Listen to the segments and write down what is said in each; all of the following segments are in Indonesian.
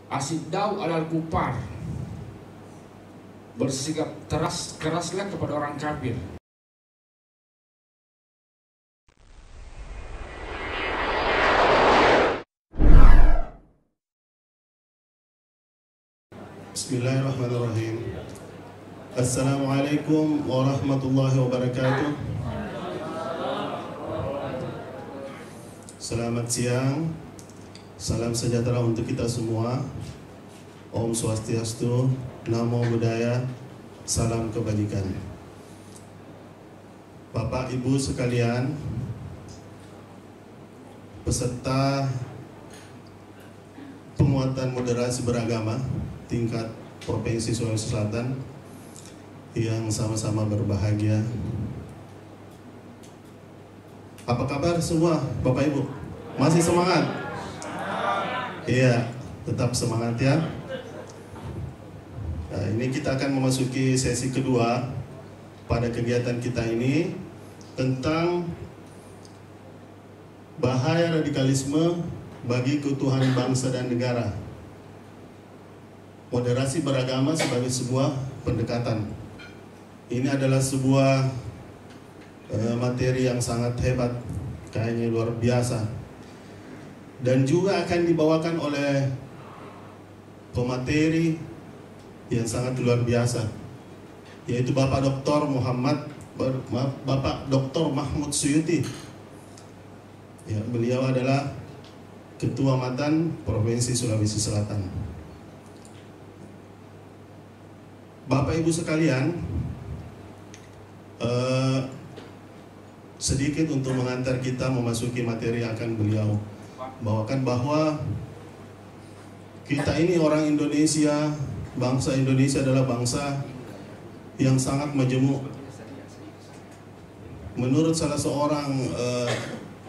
Asyiddaw 'alal kufar, bersikap keraslah kepada orang kafir. Bismillahirrahmanirrahim. Assalamualaikum warahmatullahi wabarakatuh. Selamat siang. Salam sejahtera untuk kita semua. Om Swastiastu, Namo Buddhaya, salam kebajikan. Bapak Ibu sekalian, peserta penguatan moderasi beragama tingkat Provinsi Sulawesi Selatan yang sama-sama berbahagia. Apa kabar semua Bapak Ibu? Masih semangat? Iya, tetap semangat ya. Nah, ini kita akan memasuki sesi kedua pada kegiatan kita ini tentang bahaya radikalisme bagi keutuhan bangsa dan negara. Moderasi beragama sebagai sebuah pendekatan. Ini adalah sebuah materi yang sangat hebat, kayaknya luar biasa, dan juga akan dibawakan oleh pemateri yang sangat luar biasa, yaitu Bapak Dr. Mahmud Suyuti. Ya, beliau adalah Ketua Matan Provinsi Sulawesi Selatan. Bapak Ibu sekalian, sedikit untuk mengantar kita memasuki materi yang akan beliau bawakan, bahwa kita ini orang Indonesia, bangsa Indonesia adalah bangsa yang sangat majemuk. Menurut salah seorang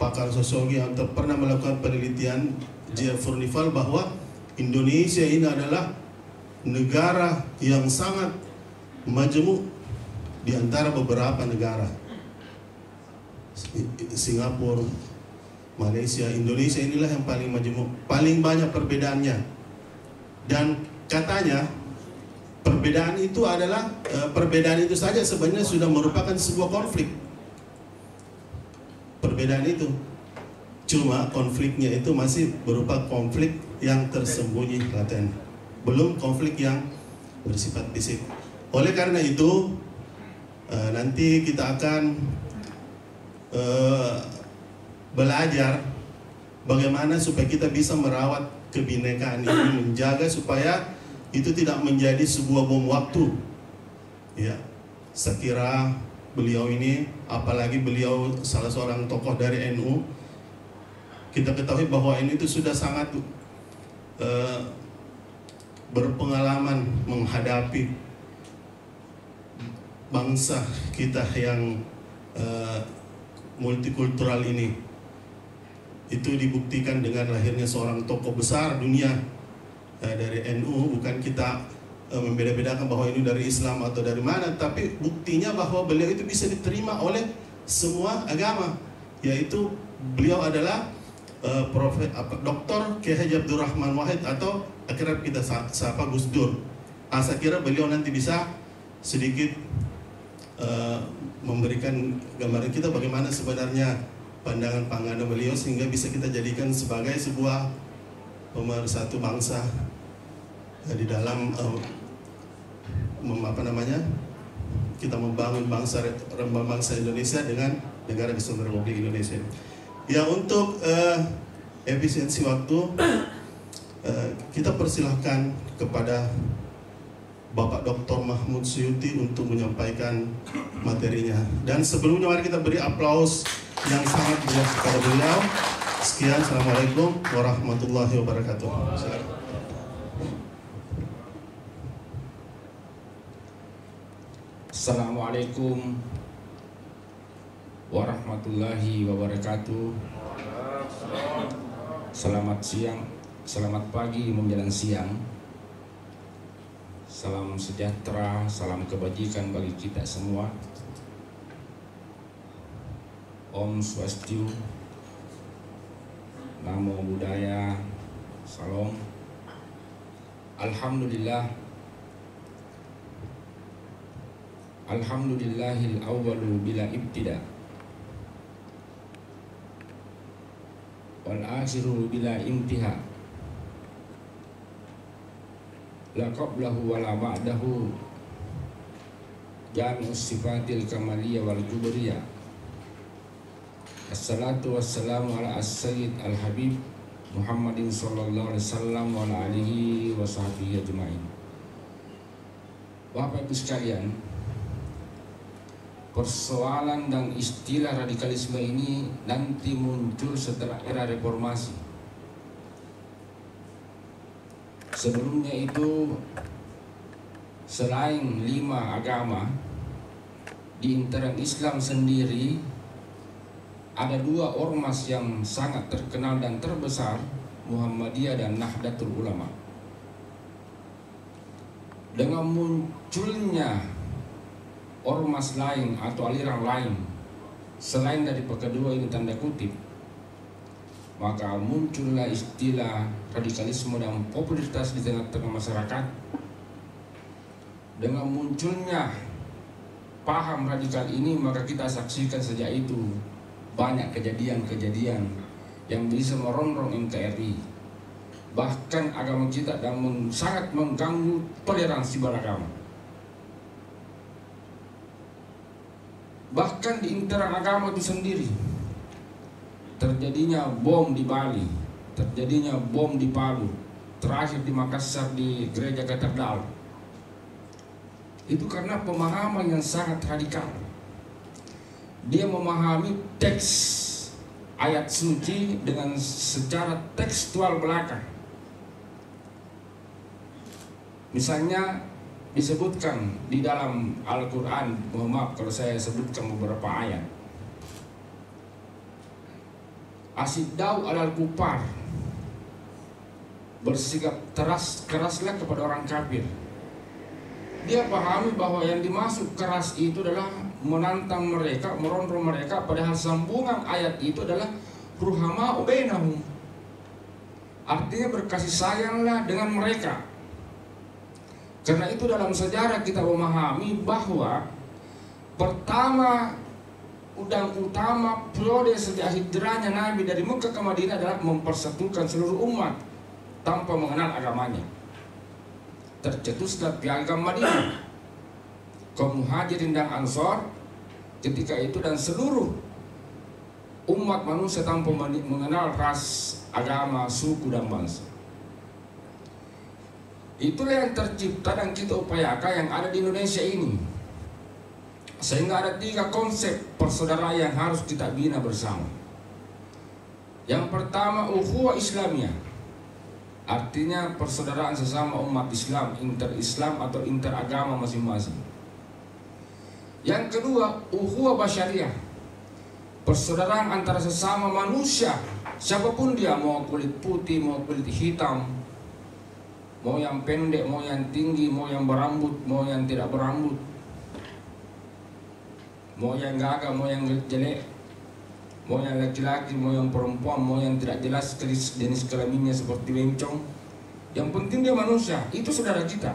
pakar sosiologi yang pernah melakukan penelitian, J.F. Furnival, bahwa Indonesia ini adalah negara yang sangat majemuk di antara beberapa negara. Singapura, Malaysia, Indonesia inilah yang paling majemuk, paling banyak perbedaannya. Dan katanya perbedaan itu saja sebenarnya sudah merupakan sebuah konflik. Perbedaan itu, cuma konfliknya itu masih berupa konflik yang tersembunyi laten, belum konflik yang bersifat fisik. Oleh karena itu, nanti kita akan belajar bagaimana supaya kita bisa merawat kebinekaan ini, menjaga supaya itu tidak menjadi sebuah bom waktu. Ya, saya kira beliau ini, apalagi beliau salah seorang tokoh dari NU, kita ketahui bahwa ini itu sudah sangat berpengalaman menghadapi bangsa kita yang multikultural ini. Itu dibuktikan dengan lahirnya seorang tokoh besar dunia dari NU. Bukan kita membeda-bedakan bahwa ini dari Islam atau dari mana, tapi buktinya bahwa beliau itu bisa diterima oleh semua agama, yaitu beliau adalah Dr. Kiai Haji Abdul Rahman Wahid, atau akrab kita sapa Gus Dur. Saya kira beliau nanti bisa sedikit memberikan gambaran kita bagaimana sebenarnya pandangan beliau, sehingga bisa kita jadikan sebagai sebuah pemersatu bangsa di dalam kita membangun bangsa Indonesia dengan negara Kesatuan Republik Indonesia. Ya, untuk efisiensi waktu, kita persilahkan kepada Bapak Dr. Mahmud Suyuti untuk menyampaikan materinya. Dan sebelumnya mari kita beri aplaus yang sangat besar kepada beliau. Sekian, Assalamualaikum warahmatullahi wabarakatuh. Assalamualaikum warahmatullahi wabarakatuh. Selamat siang, selamat pagi menjelang siang. Salam sejahtera, salam kebajikan bagi kita semua. Om Swastiastu, Namo Buddhaya, Salam. Alhamdulillah. Alhamdulillahil awwalu bila ibtida wal akhiru bila intiha, la qablahu wa la ba'dahu, jami'us sifatil kamaliyah wal jubriyah. Assalatu wassalamu ala as-sayyid al-habib Muhammadin sallallahu alaihi wasallam wa ala alihi wa sahbihi ajma'in. Bapak Ibu sekalian, persoalan dan istilah radikalisme ini nanti muncul setelah era reformasi. Sebelumnya itu, selain 5 agama, di internal Islam sendiri ada 2 ormas yang sangat terkenal dan terbesar, Muhammadiyah dan Nahdlatul Ulama. Dengan munculnya ormas lain atau aliran lain selain dari kedua ini tanda kutip, maka muncullah istilah radikalisme dan popularitas di tengah-tengah masyarakat. Dengan munculnya paham radikal ini, maka kita saksikan sejak itu banyak kejadian-kejadian yang bisa merongrong NKRI, bahkan agama kita, dan sangat mengganggu toleransi beragama. Bahkan di internal agama itu sendiri terjadinya bom di Bali, terjadinya bom di Palu, terakhir di Makassar di gereja katedral. Itu karena pemahaman yang sangat radikal. Dia memahami teks ayat suci dengan secara tekstual belaka. Misalnya disebutkan di dalam Al-Quran, mohon maaf kalau saya sebutkan beberapa ayat. Asyiddaw alal kufar, bersikap keraslah kepada orang kafir. Dia pahami bahwa yang dimaksud keras itu adalah menantang mereka, merongrong mereka, padahal sambungan ayat itu adalah ruhama'u bainahum. Artinya berkasih sayanglah dengan mereka. Karena itu dalam sejarah kita memahami bahwa pertama dan utama periode sejak hijrahnya Nabi dari Mekah ke Madinah adalah mempersatukan seluruh umat tanpa mengenal agamanya. Tercetuslah piagam Madinah, kaum Muhajirin dan Ansor ketika itu, dan seluruh umat manusia tanpa mengenal ras, agama, suku dan bangsa. Itulah yang tercipta dan kita upayakan yang ada di Indonesia ini. Sehingga ada 3 konsep persaudaraan yang harus kita bina bersama. Yang pertama, ukhuwah Islamiyah, artinya persaudaraan sesama umat Islam, inter-Islam atau interagama masing-masing. Yang kedua, ukhuwah basyariah, persaudaraan antara sesama manusia, siapapun dia, mau kulit putih, mau kulit hitam, mau yang pendek, mau yang tinggi, mau yang berambut, mau yang tidak berambut, mau yang gagah, mau yang jelek, mau yang laki-laki, mau yang perempuan, mau yang tidak jelas jenis kelaminnya seperti bencong. Yang penting dia manusia, itu saudara kita.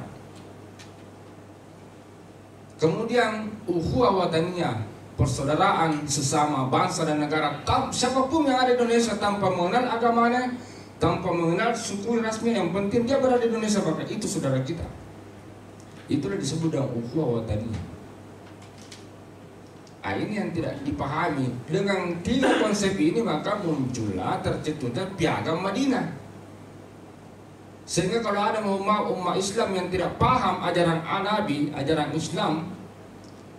Kemudian ukhuwah wataniyah, persaudaraan sesama bangsa dan negara. Siapapun yang ada di Indonesia tanpa mengenal agamanya, tanpa mengenal suku rasmi, yang penting dia berada di Indonesia, maka itu saudara kita. Itulah disebut dengan ukhuwah wataniyah. Ini yang tidak dipahami. Dengan 3 konsep ini maka muncullah, tercetuslah piagam Madinah. Sehingga kalau ada umat Islam yang tidak paham ajaran Nabi, ajaran Islam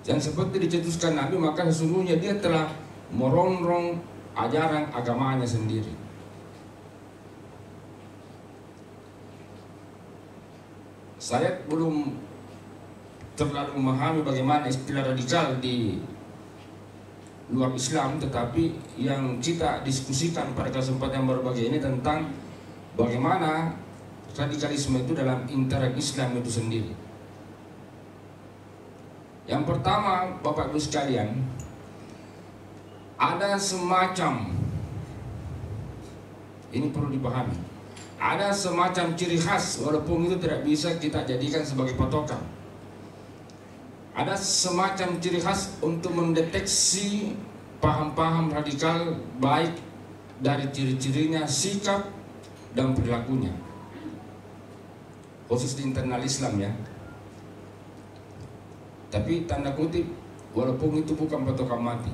yang seperti dicetuskan Nabi, maka sesungguhnya dia telah merongrong ajaran agamanya sendiri. Saya belum terlalu memahami bagaimana istilah radikal di luar Islam, tetapi yang kita diskusikan pada kesempatan yang berbagai ini tentang bagaimana radikalisme itu dalam interaksi Islam itu sendiri. Yang pertama, Bapak Ibu sekalian, ada semacam, ini perlu dipahami, ada semacam ciri khas, walaupun itu tidak bisa kita jadikan sebagai patokan. Ada semacam ciri khas untuk mendeteksi paham-paham radikal, baik dari ciri-cirinya, sikap, dan perilakunya, khusus di internal Islam ya. Tapi tanda kutip, walaupun itu bukan patokan mati.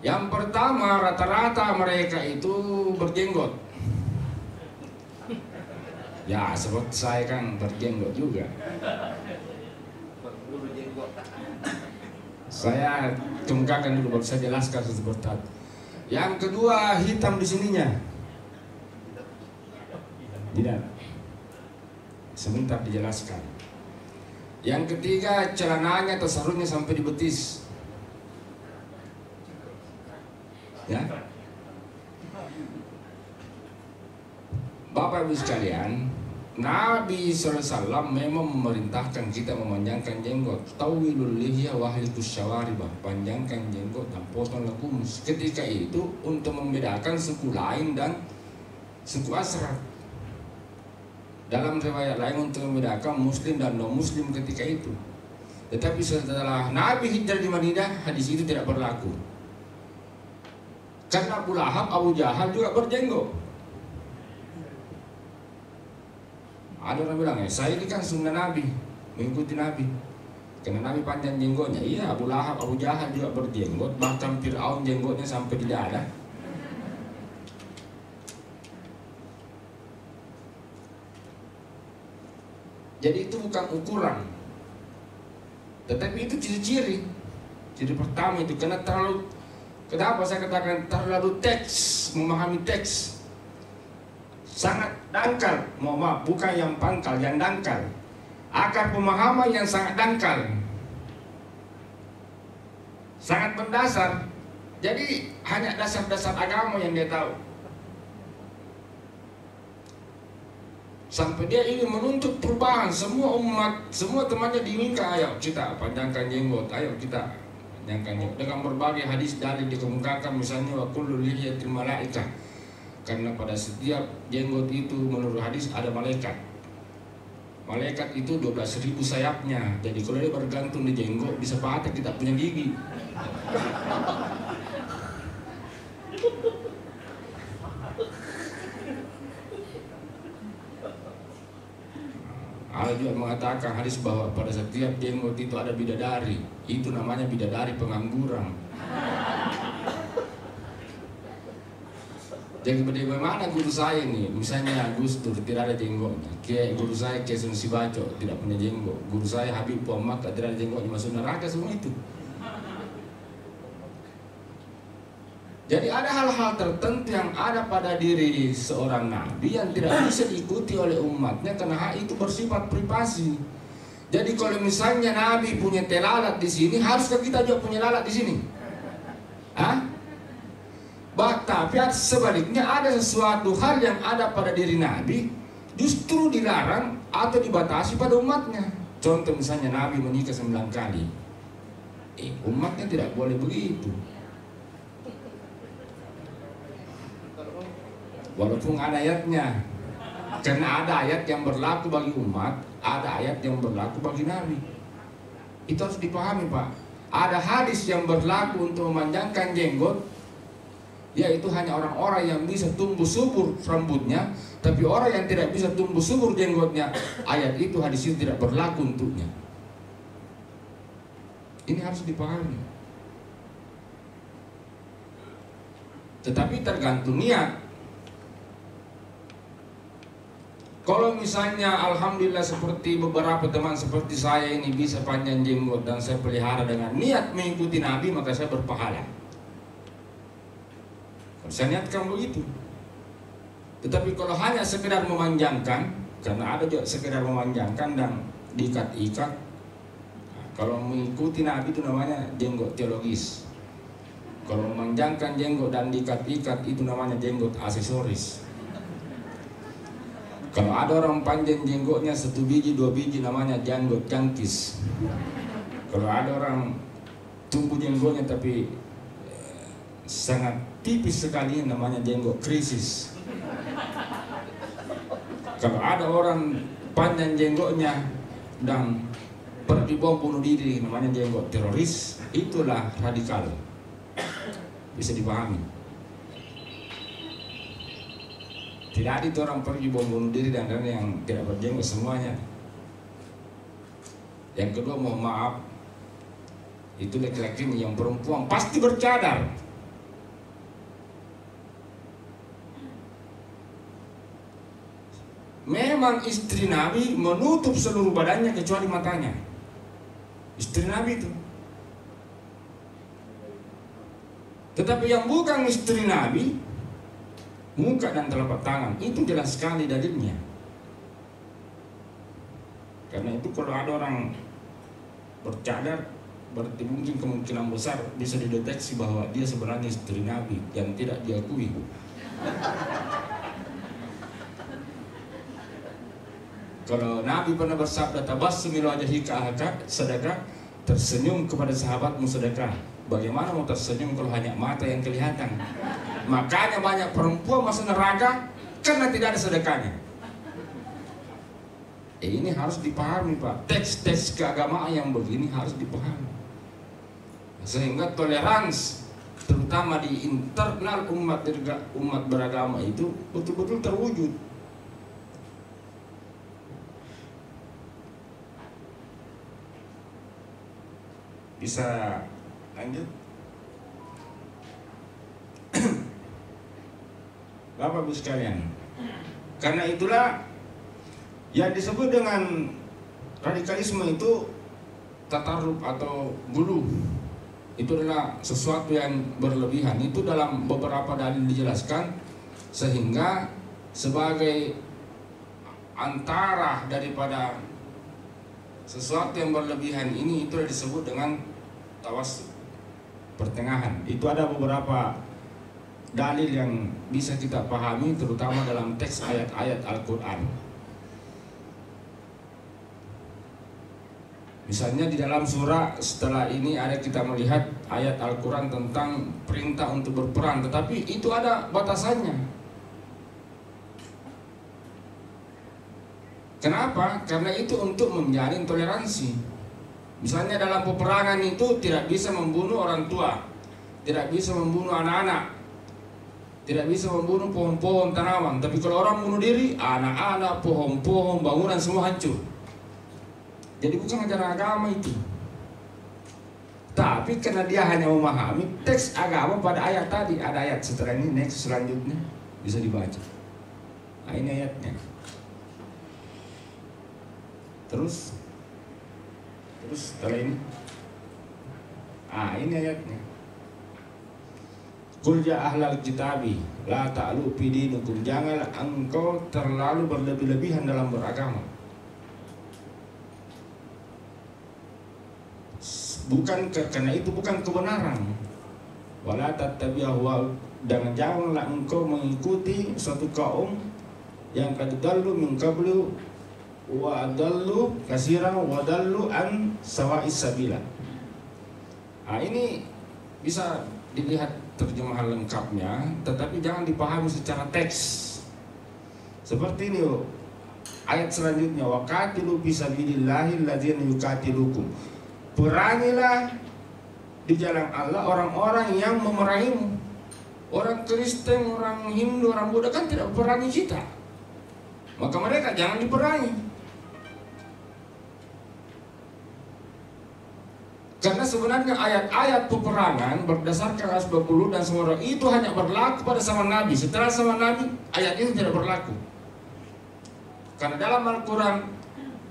Yang pertama, rata-rata mereka itu berjenggot. Ya, seperti saya kan berjenggot juga. Saya kemukakan dulu, baru saya jelaskan seperti itu. Yang kedua, hitam di sininya. Tidak. Sebentar dijelaskan. Yang ketiga, celananya atau sarungnya sampai di betis. Ya. Bapak Ibu sekalian, Nabi SAW memang memerintahkan kita memanjangkan jenggot. Tawilul lihya wahlikus syawaribah, panjangkan jenggot dan potonglah kumis. Ketika itu untuk membedakan suku lain dan suku Ashraf. Dalam riwayat lain untuk membedakan muslim dan non muslim ketika itu. Tetapi setelah Nabi hijrah di Madinah, hadis itu tidak berlaku. Karena Abu Lahab, Abu Jahal juga berjenggot. Ada orang bilang, ya saya ini kan sunnah Nabi, mengikuti Nabi. Karena Nabi panjang jenggotnya. Iya, Abu Lahab, Abu Jahal juga berjenggot. Bahkan Fir'aun jenggotnya sampai di dada. Jadi itu bukan ukuran, tetapi itu ciri-ciri. Ciri pertama itu, karena terlalu, kenapa saya katakan terlalu teks, memahami teks. Sangat dangkal, mohon maaf, bukan yang pangkal, yang dangkal. Akar pemahaman yang sangat dangkal, sangat mendasar. Jadi hanya dasar-dasar agama yang dia tahu. Sampai dia ingin menuntut perubahan. Semua umat, semua temannya diminta, ayo kita panjangkan jenggot, ayo kita panjangkan jenggot. Dengan berbagai hadis dalil dikemukakan, misalnya wa kullu lihiyatil malaikah, karena pada setiap jenggot itu menurut hadis ada malaikat. Malaikat itu 12.000 sayapnya. Jadi kalau dia bergantung di jenggot, bisa patah kita punya gigi. Allah juga mengatakan hadis bahwa pada setiap jenggot itu ada bidadari. Itu namanya bidadari pengangguran. Jadi bagaimana guru saya nih, misalnya Gus Dur tidak ada jenggotnya, kayak guru saya Kiai Sunusi Baco tidak punya jenggot, guru saya Habib Muhammad tidak ada jenggotnya, masuk neraka semua itu. Jadi ada hal-hal tertentu yang ada pada diri seorang nabi yang tidak bisa diikuti oleh umatnya karena hal itu bersifat privasi. Jadi kalau misalnya nabi punya telalat di sini, haruskah kita juga punya lalat di sini? Hah? Tapi sebaliknya ada sesuatu hal yang ada pada diri nabi justru dilarang atau dibatasi pada umatnya. Contoh misalnya nabi menikah 9 kali. Umatnya tidak boleh begitu. Walaupun ada ayatnya, karena ada ayat yang berlaku bagi umat, ada ayat yang berlaku bagi nabi. Itu harus dipahami, Pak. Ada hadis yang berlaku untuk memanjangkan jenggot, yaitu hanya orang-orang yang bisa tumbuh subur rambutnya, tapi orang yang tidak bisa tumbuh subur jenggotnya, ayat itu, hadis itu tidak berlaku untuknya. Ini harus dipahami. Tetapi tergantung niat. Kalau misalnya alhamdulillah seperti beberapa teman seperti saya ini bisa panjang jenggot dan saya pelihara dengan niat mengikuti Nabi, maka saya berpahala. Kalau saya niatkan begitu. Tetapi kalau hanya sekedar memanjangkan, karena ada juga sekedar memanjangkan dan diikat-ikat, kalau mengikuti Nabi itu namanya jenggot teologis. Kalau memanjangkan jenggot dan diikat-ikat itu namanya jenggot aksesoris. Kalau ada orang panjang jenggotnya 1 biji 2 biji namanya jenggot jangkis. Kalau ada orang tumbuh jenggotnya tapi sangat tipis sekali namanya jenggot krisis. Kalau ada orang panjang jenggotnya dan pergi bom bunuh diri, namanya jenggot teroris, itulah radikal. Bisa dipahami. Tidak ada itu orang pergi bom bunuh diri dan yang tidak berjenggot semuanya. Yang kedua, mohon maaf, itu laki-laki yang perempuan pasti bercadar. Memang istri Nabi menutup seluruh badannya kecuali matanya. Istri Nabi itu. Tetapi yang bukan istri Nabi, muka dan telapak tangan, itu jelas sekali dalilnya. Karena itu kalau ada orang bercadar, berarti mungkin kemungkinan besar bisa dideteksi bahwa dia sebenarnya istri Nabi yang tidak diakui. Kalau Nabi pernah bersabda, tabassum ila wajhika ahaka sedekah, tersenyum kepada sahabatmu sedekah. Bagaimana mau tersenyum kalau hanya mata yang kelihatan? Makanya banyak perempuan masuk neraka karena tidak ada sedekahnya. Ini harus dipahami, Pak. Teks-teks keagamaan yang begini harus dipahami. Sehingga toleransi, terutama di internal umat beragama itu betul-betul terwujud. Bisa lanjut? Bapak Ibu sekalian, karena itulah yang disebut dengan radikalisme itu tatarruf atau gulu. Itu adalah sesuatu yang berlebihan. Itu dalam beberapa dalil dijelaskan, sehingga sebagai antara daripada sesuatu yang berlebihan ini, itu disebut dengan tawassut, pertengahan. Itu ada beberapa dalil yang bisa kita pahami, terutama dalam teks ayat-ayat Al-Quran. Misalnya di dalam surah setelah ini ada kita melihat ayat Al-Quran tentang perintah untuk berperang, tetapi itu ada batasannya. Kenapa? Karena itu untuk menjalin toleransi. Misalnya dalam peperangan itu tidak bisa membunuh orang tua, tidak bisa membunuh anak-anak, tidak bisa membunuh pohon-pohon tanaman. Tapi kalau orang bunuh diri, anak-anak, pohon-pohon, bangunan semua hancur. Jadi bukan ajaran agama itu. Tapi karena dia hanya memahami teks agama pada ayat tadi, ada ayat setelah ini, next selanjutnya bisa dibaca. Nah, ini ayatnya. Terus setelah ini, ini ayatnya. Qul ya ahlal kitabi la ta'lu fi dinikum, janganlah engkau terlalu berlebih-lebihan dalam beragama. Bukan karena itu bukan kebenaran. Wala tattabi'u, dan janganlah engkau mengikuti suatu kaum yang qad dallu min qablu wa adallu katsiran wa dallu an sawa'is sabila. Ini bisa dilihat terjemahan lengkapnya, tetapi jangan dipahami secara teks. Seperti ini ayat selanjutnya, wa qatilu fi sabilillahi alladzina yuqatilukum. Perangilah di jalan Allah orang-orang yang memerangimu. Orang Kristen, orang Hindu, orang Buddha kan tidak perangi kita. Maka mereka jangan diperangi. Karena sebenarnya ayat-ayat peperangan berdasarkan ayat 20 dan semua itu hanya berlaku pada zaman Nabi. Setelah zaman Nabi, ayat ini tidak berlaku. Karena dalam Al-Quran,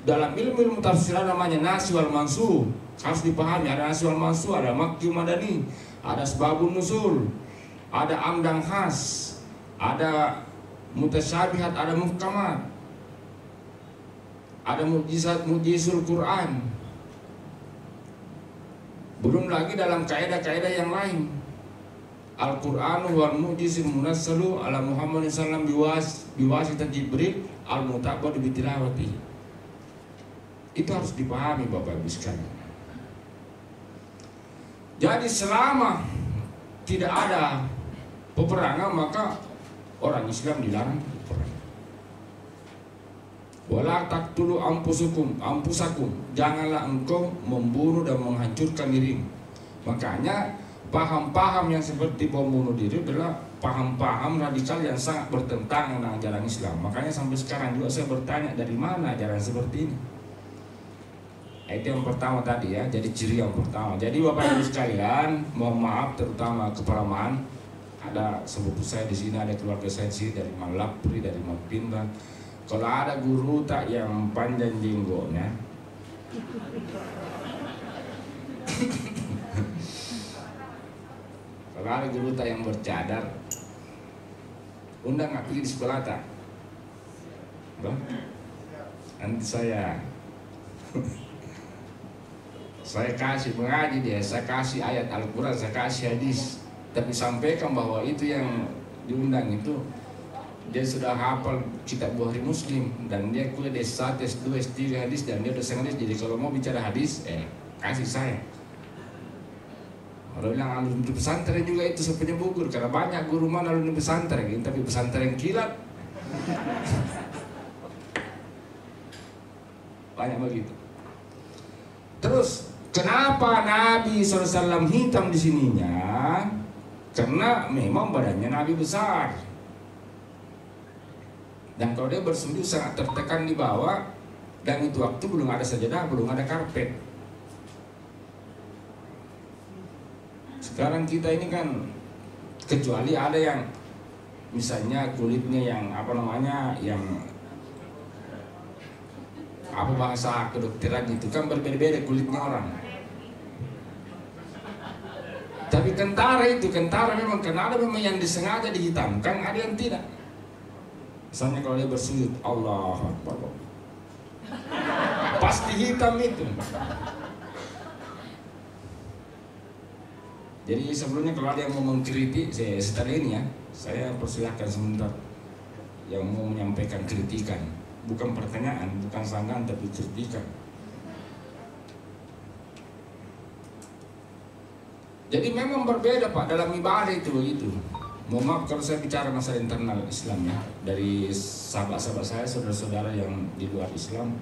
dalam ilmu tafsiran namanya nasi wal mansukh, harus dipahami. Ada nasi wal mansukh, ada makki madani, ada sebabun nuzul, ada amdan khas, ada mutasyabihat, ada muhkamat, ada mujizul Quran. Belum lagi dalam kaidah-kaidah yang lain. Al-Qur'anu wal mu'jizul munassalu ala Muhammadin sallam biwasitah Jibril al-mutabad bi tilawati. Itu harus dipahami Bapak Ibu sekalian. Jadi selama tidak ada peperangan, maka orang Islam dilarang berperang. Wala taqtulu anfusakum, janganlah engkau membunuh dan menghancurkan dirimu. Makanya paham-paham yang seperti bom bunuh diri adalah paham-paham radikal yang sangat bertentangan dengan ajaran Islam. Makanya sampai sekarang juga saya bertanya, dari mana ajaran seperti ini? Itu yang pertama tadi ya, jadi ciri yang pertama. Jadi Bapak Ibu sekalian, mohon maaf terutama kepalaman. Ada sepupu saya di sini, ada keluarga saya di sini dari Malapri, dari Mapindah. Kalau ada guru tak yang panjang jenggotnya, kalau ada guru tak yang bercadar, undang nggak pergi di sekolah tak? Nanti saya kasih mengaji dia, saya kasih ayat Al-Quran, saya kasih hadis, tapi sampaikan bahwa itu yang diundang itu dia sudah hafal kitab Bukhari Muslim, dan dia kuliah di S1, S2, S3 hadis, dan dia dosen hadis. Jadi kalau mau bicara hadis, kasih saya. Orang bilang alumni pesantren juga itu sepenuhnya gugur, karena banyak guru mana alumni pesantren, tapi pesantren kilat banyak begitu. Terus kenapa Nabi SAW hitam di sininya? Karena memang badannya Nabi besar. Dan kalau dia bersujud sangat tertekan di bawah, dan itu waktu belum ada sajadah, belum ada karpet. Sekarang kita ini kan, kecuali ada yang misalnya kulitnya yang yang bahasa kedokteran itu kan berbeda-beda kulitnya orang. Tapi kentara memang, karena ada memang yang disengaja dihitamkan, ada yang tidak. Misalnya kalau dia bersujud, Allah Akbar, pasti hitam itu. Jadi sebelumnya kalau ada yang mau mengkritik, setelah ini ya, saya persilahkan sebentar yang mau menyampaikan kritikan, bukan pertanyaan, bukan sanggahan, tapi kritikan. Jadi memang berbeda Pak dalam ibadah itu begitu. Mohon maaf kalau saya bicara masalah internal Islam ya, dari sahabat-sahabat saya, saudara-saudara yang di luar Islam,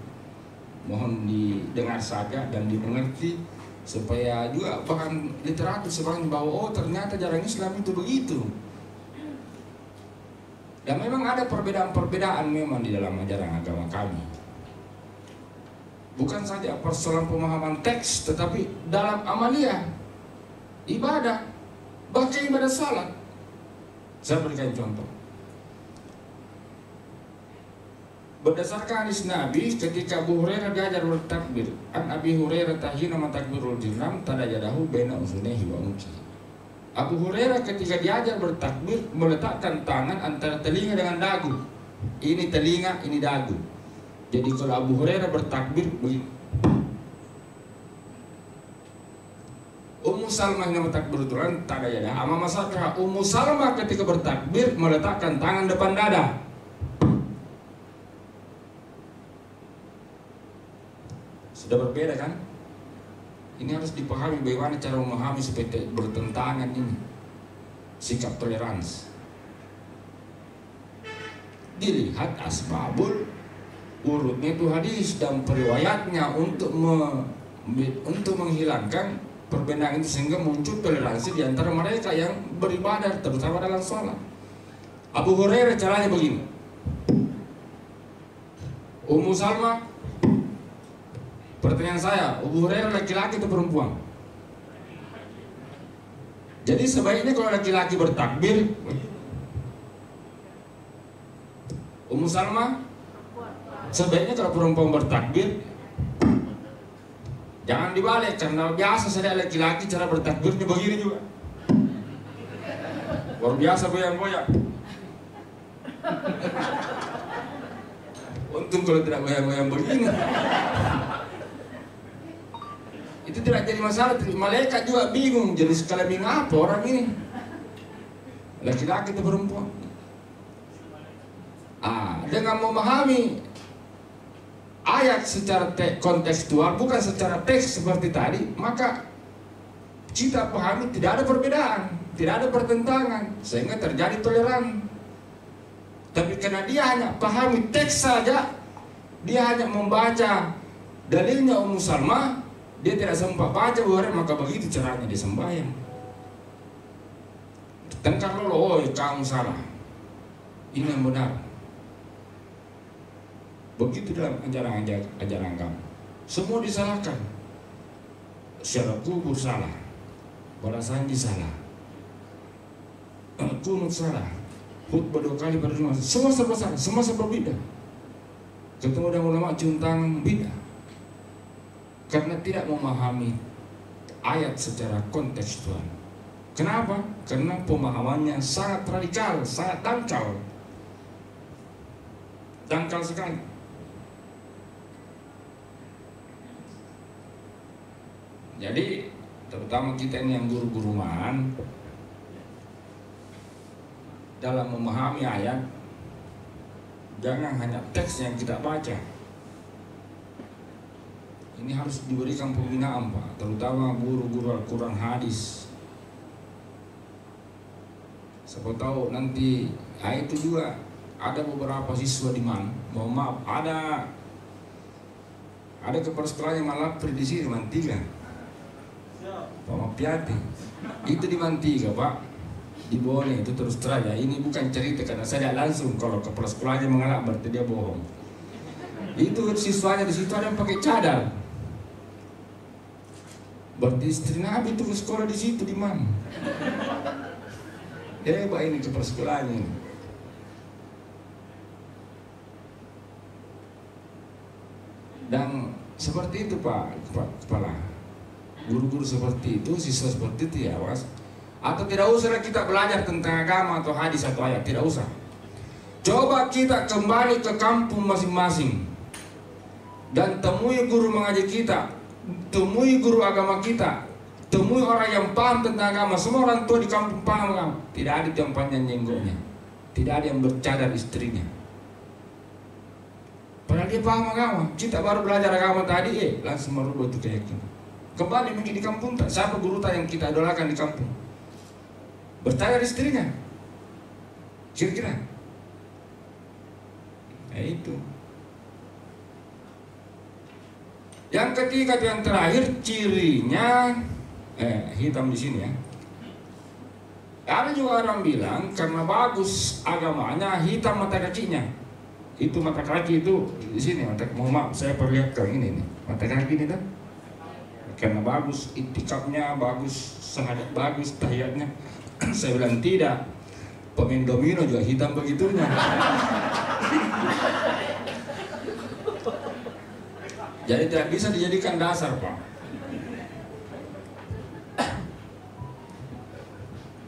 mohon didengar saja dan dimengerti, supaya juga bahkan literatur sebenarnya bahwa oh ternyata ajaran Islam itu begitu. Dan memang ada perbedaan-perbedaan memang di dalam ajaran agama kami. Bukan saja persoalan pemahaman teks, tetapi dalam amaliyah, ibadah, bahkan ibadah salat. Saya berikan contoh. Berdasarkan hadis Nabi, ketika Abu Hurairah diajar bertakbir, an Abi Hurairah tahina matakbirul jiram tadajadahu baina uzunayhi wa unqihi. Abu Hurairah ketika diajar bertakbir meletakkan tangan antara telinga dengan dagu. Ini telinga, ini dagu. Jadi kalau Abu Hurairah bertakbir begini. Ummu Salmah yang bertakbir turan tak ada ya. Ama masalah Ummu Salmah ketika bertakbir meletakkan tangan depan dada. Sudah berbeda kan? Ini harus dipahami bagaimana cara memahami seperti bertentangan ini. Sikap toleransi. Dilihat asbabul urutnya itu hadis dan periwayatnya untuk menghilangkan perbedaan itu, sehingga muncul toleransi di antara mereka yang beribadah, terutama dalam sholat. Abu Hurairah caranya begini. Ummu Salmah, pertanyaan saya, Abu Hurairah laki-laki atau perempuan? Jadi sebaiknya kalau laki-laki bertakbir, Ummu Salmah, sebaiknya kalau perempuan bertakbir, jangan dibalik, karena biasa saya laki-laki cara bertakbirnya begini juga. Luar biasa goyang-goyang. Untung kalau tidak goyang-goyang begini. Itu tidak jadi masalah. Malaikat juga bingung jenis kelamin apa orang ini. Laki-laki atau perempuan. Dengan memahami ayat secara kontekstual, bukan secara teks seperti tadi, maka kita pahami tidak ada perbedaan, tidak ada pertentangan, sehingga terjadi toleran. Tapi karena dia hanya pahami teks saja, Dia hanya membaca dalilnya Ummu Salmah, dia tidak sempat baca Bukhari, maka begitu caranya dia sembahyang. Dan kalau oh kamu salah, ini yang benar. Begitu dalam ajaran kamu. Semua disalahkan. Secara kubur salah, balasanji salah, kunut salah, khutbah 2 kali pada Jumat, semua serba salah, semua serba bidah. Ketemu dengan ulama cuntang bidah karena tidak memahami ayat secara kontekstual. Kenapa? Karena pemahamannya sangat radikal, sangat dangkal sekali. Jadi terutama kita ini yang guru-guruan, dalam memahami ayat, jangan hanya teks yang kita baca. Ini harus diberikan pembinaan, Pak, terutama guru-guru Al-Quran hadis. Siapa tahu nanti, itu juga ada beberapa siswa di mana, mohon maaf, ada kepala sekolahnya malapri di sini Mantiga, Pak Mapiati, itu di Mantiga, Pak, di Bone itu terus terang ya. Ini bukan cerita karena saya tidak langsung, kalau kepala sekolahnya mengelak berarti dia bohong. Itu siswanya di situ ada yang pakai cadar. Berarti istri Nabi itu ke sekolah di situ di mana? Hebat ini kepala sekolahnya ini. Dan seperti itu Pak Kepala, guru-guru seperti itu, siswa seperti itu ya was. Atau tidak usah kita belajar tentang agama atau hadis atau ayat, tidak usah. Coba kita kembali ke kampung masing-masing dan temui guru mengaji kita, temui guru agama kita, temui orang yang paham tentang agama. Semua orang tua di kampung paham agama. Tidak ada yang panjang jenggotnya, tidak ada yang bercadar istrinya. Padahal dia paham agama. Kita baru belajar agama tadi, langsung merubah itu keyakinan. Kembali mungkin di kampung, siapa guru yang kita idolakan di kampung? Bercadar istrinya, kira-kira. Itu. Yang ketiga, yang terakhir, cirinya hitam di sini ya. Ada juga orang bilang karena bagus agamanya, hitam mata kakinya. Itu mata kaki itu di sini, mohon maaf saya perlihatkan ini nih, mata kaki ini kan. Karena bagus itikafnya, bagus sangat bagus tahiyatnya. Saya bilang tidak, pemain domino juga hitam begitunya. Jadi tidak bisa dijadikan dasar, Pak.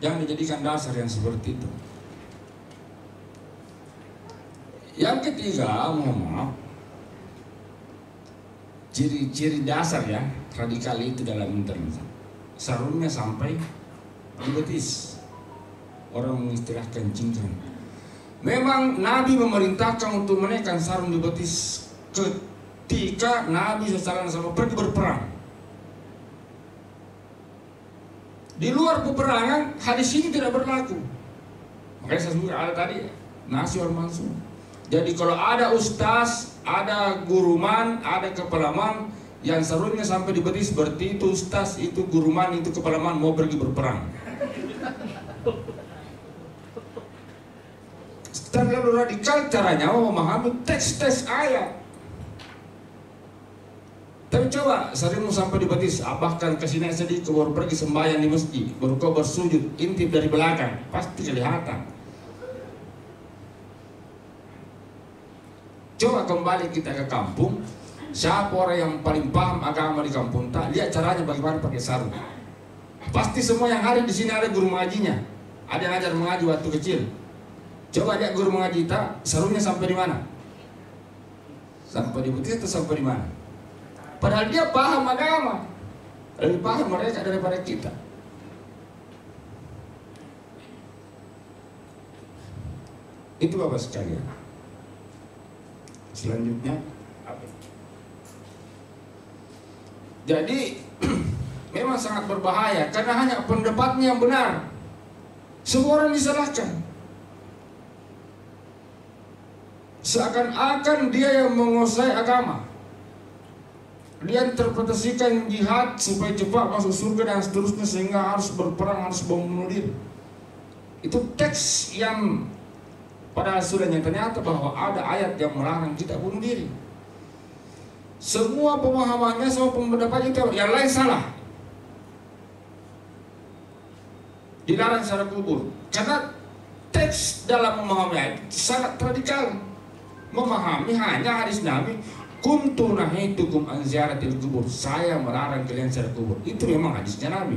Jangan dijadikan dasar yang seperti itu. Yang ketiga, mohon maaf, ciri-ciri dasar ya radikal itu dalam internet. Sarungnya sampai di betis. Orang mengistilahkan cingkrang. Memang Nabi memerintahkan untuk menaikkan sarung di betis ketika Nabi SAW pergi berperang. Di luar peperangan hadis ini tidak berlaku. Makanya saya sebut ada tadi nasi wal mansur. Jadi kalau ada ustaz, ada guruman, ada kepalaman yang sarungnya sampai di betis, berarti itu ustaz, itu guruman, itu kepalaman mau pergi berperang. Terlalu radikal caranya memahami teks-teks ayat. Tapi coba sarungmu sampai di betis, bahkan kesini sedikit baru pergi sembahyang di masjid, baru kau bersujud, intip dari belakang, pasti kelihatan. Coba kembali kita ke kampung, siapa orang yang paling paham agama di kampung tak, lihat caranya bagaimana pakai sarung. Pasti semua yang hadir di sini ada guru mengajinya, ada yang ajar mengaji waktu kecil. Coba lihat guru mengaji tak, sarungnya sampai di mana? Sampai di betis atau sampai di mana? Padahal dia paham agama, lebih paham mereka daripada kita. Itu Bapak sekalian. Selanjutnya apa? Jadi memang sangat berbahaya karena hanya pendapatnya yang benar. Semua orang disalahkan. Seakan-akan dia yang menguasai agama. Dia interpretasikan jihad supaya cepat masuk surga dan seterusnya, sehingga harus berperang, harus membunuh diri. Itu teks yang pada asalnya ternyata bahwa ada ayat yang melarang kita bunuh diri. Semua pemahamannya, semua pendapatnya itu yang lain salah. Dilarang secara kubur. Karena teks dalam memahami ayat sangat radikal. Memahami hanya hadis Nabi, kuntu nahitukum an ziyaratil kubur, saya melarang kalian secara kubur. Itu memang hadisnya Nabi.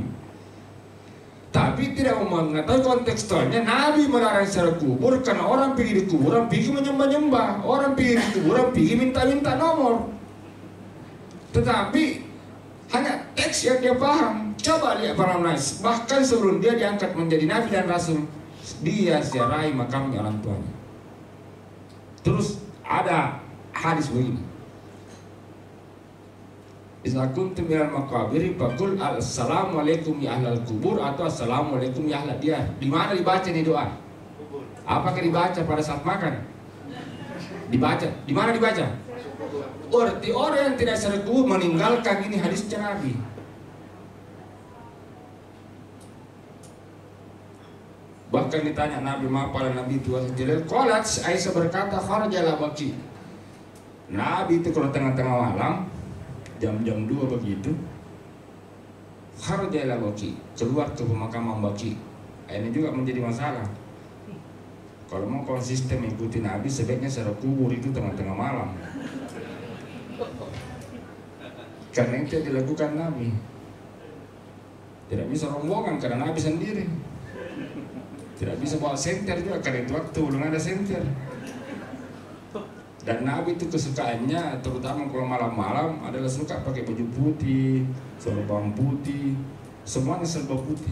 Tapi tidak mengetahui kontekstualnya. Nabi melarang secara kubur karena orang pergi di kuburan, pergi menyembah-nyembah. Orang pergi di kuburan, pergi minta-minta nomor. Tetapi hanya teks yang dia paham. Coba lihat para nas. Bahkan sebelum dia diangkat menjadi Nabi dan Rasul, dia ziarahi makamnya orang tuanya. Terus ada hadis begini, idza kuntum minal maqabiri faqul assalamualaikum ya ahlal kubur, atau assalamualaikum ya ahlad diyar. Di mana dibaca nih doa? Apakah dibaca pada saat makan? Dibaca. Di mana dibaca? Berarti orang yang tidak secara kubur meninggalkan ini hadisnya Nabi. Bahkan ditanya Nabi, pada Nabi itu Jalil qalat, Aisyah berkata, kharajalah baki. Nabi itu kalau tengah-tengah malam, jam-jam 2 begitu, kharajalah baki, keluar ke pemakaman Baki. Ini juga menjadi masalah. Kalau mau konsisten mengikuti Nabi, sebaiknya secara kubur itu tengah-tengah malam. Karena itu dilakukan Nabi. Tidak bisa rombongan karena Nabi sendiri. Tidak bisa bawa senter juga karena itu waktu belum ada senter. Dan Nabi itu kesukaannya, terutama kalau malam-malam, adalah suka pakai baju putih, serban putih, semuanya serba putih.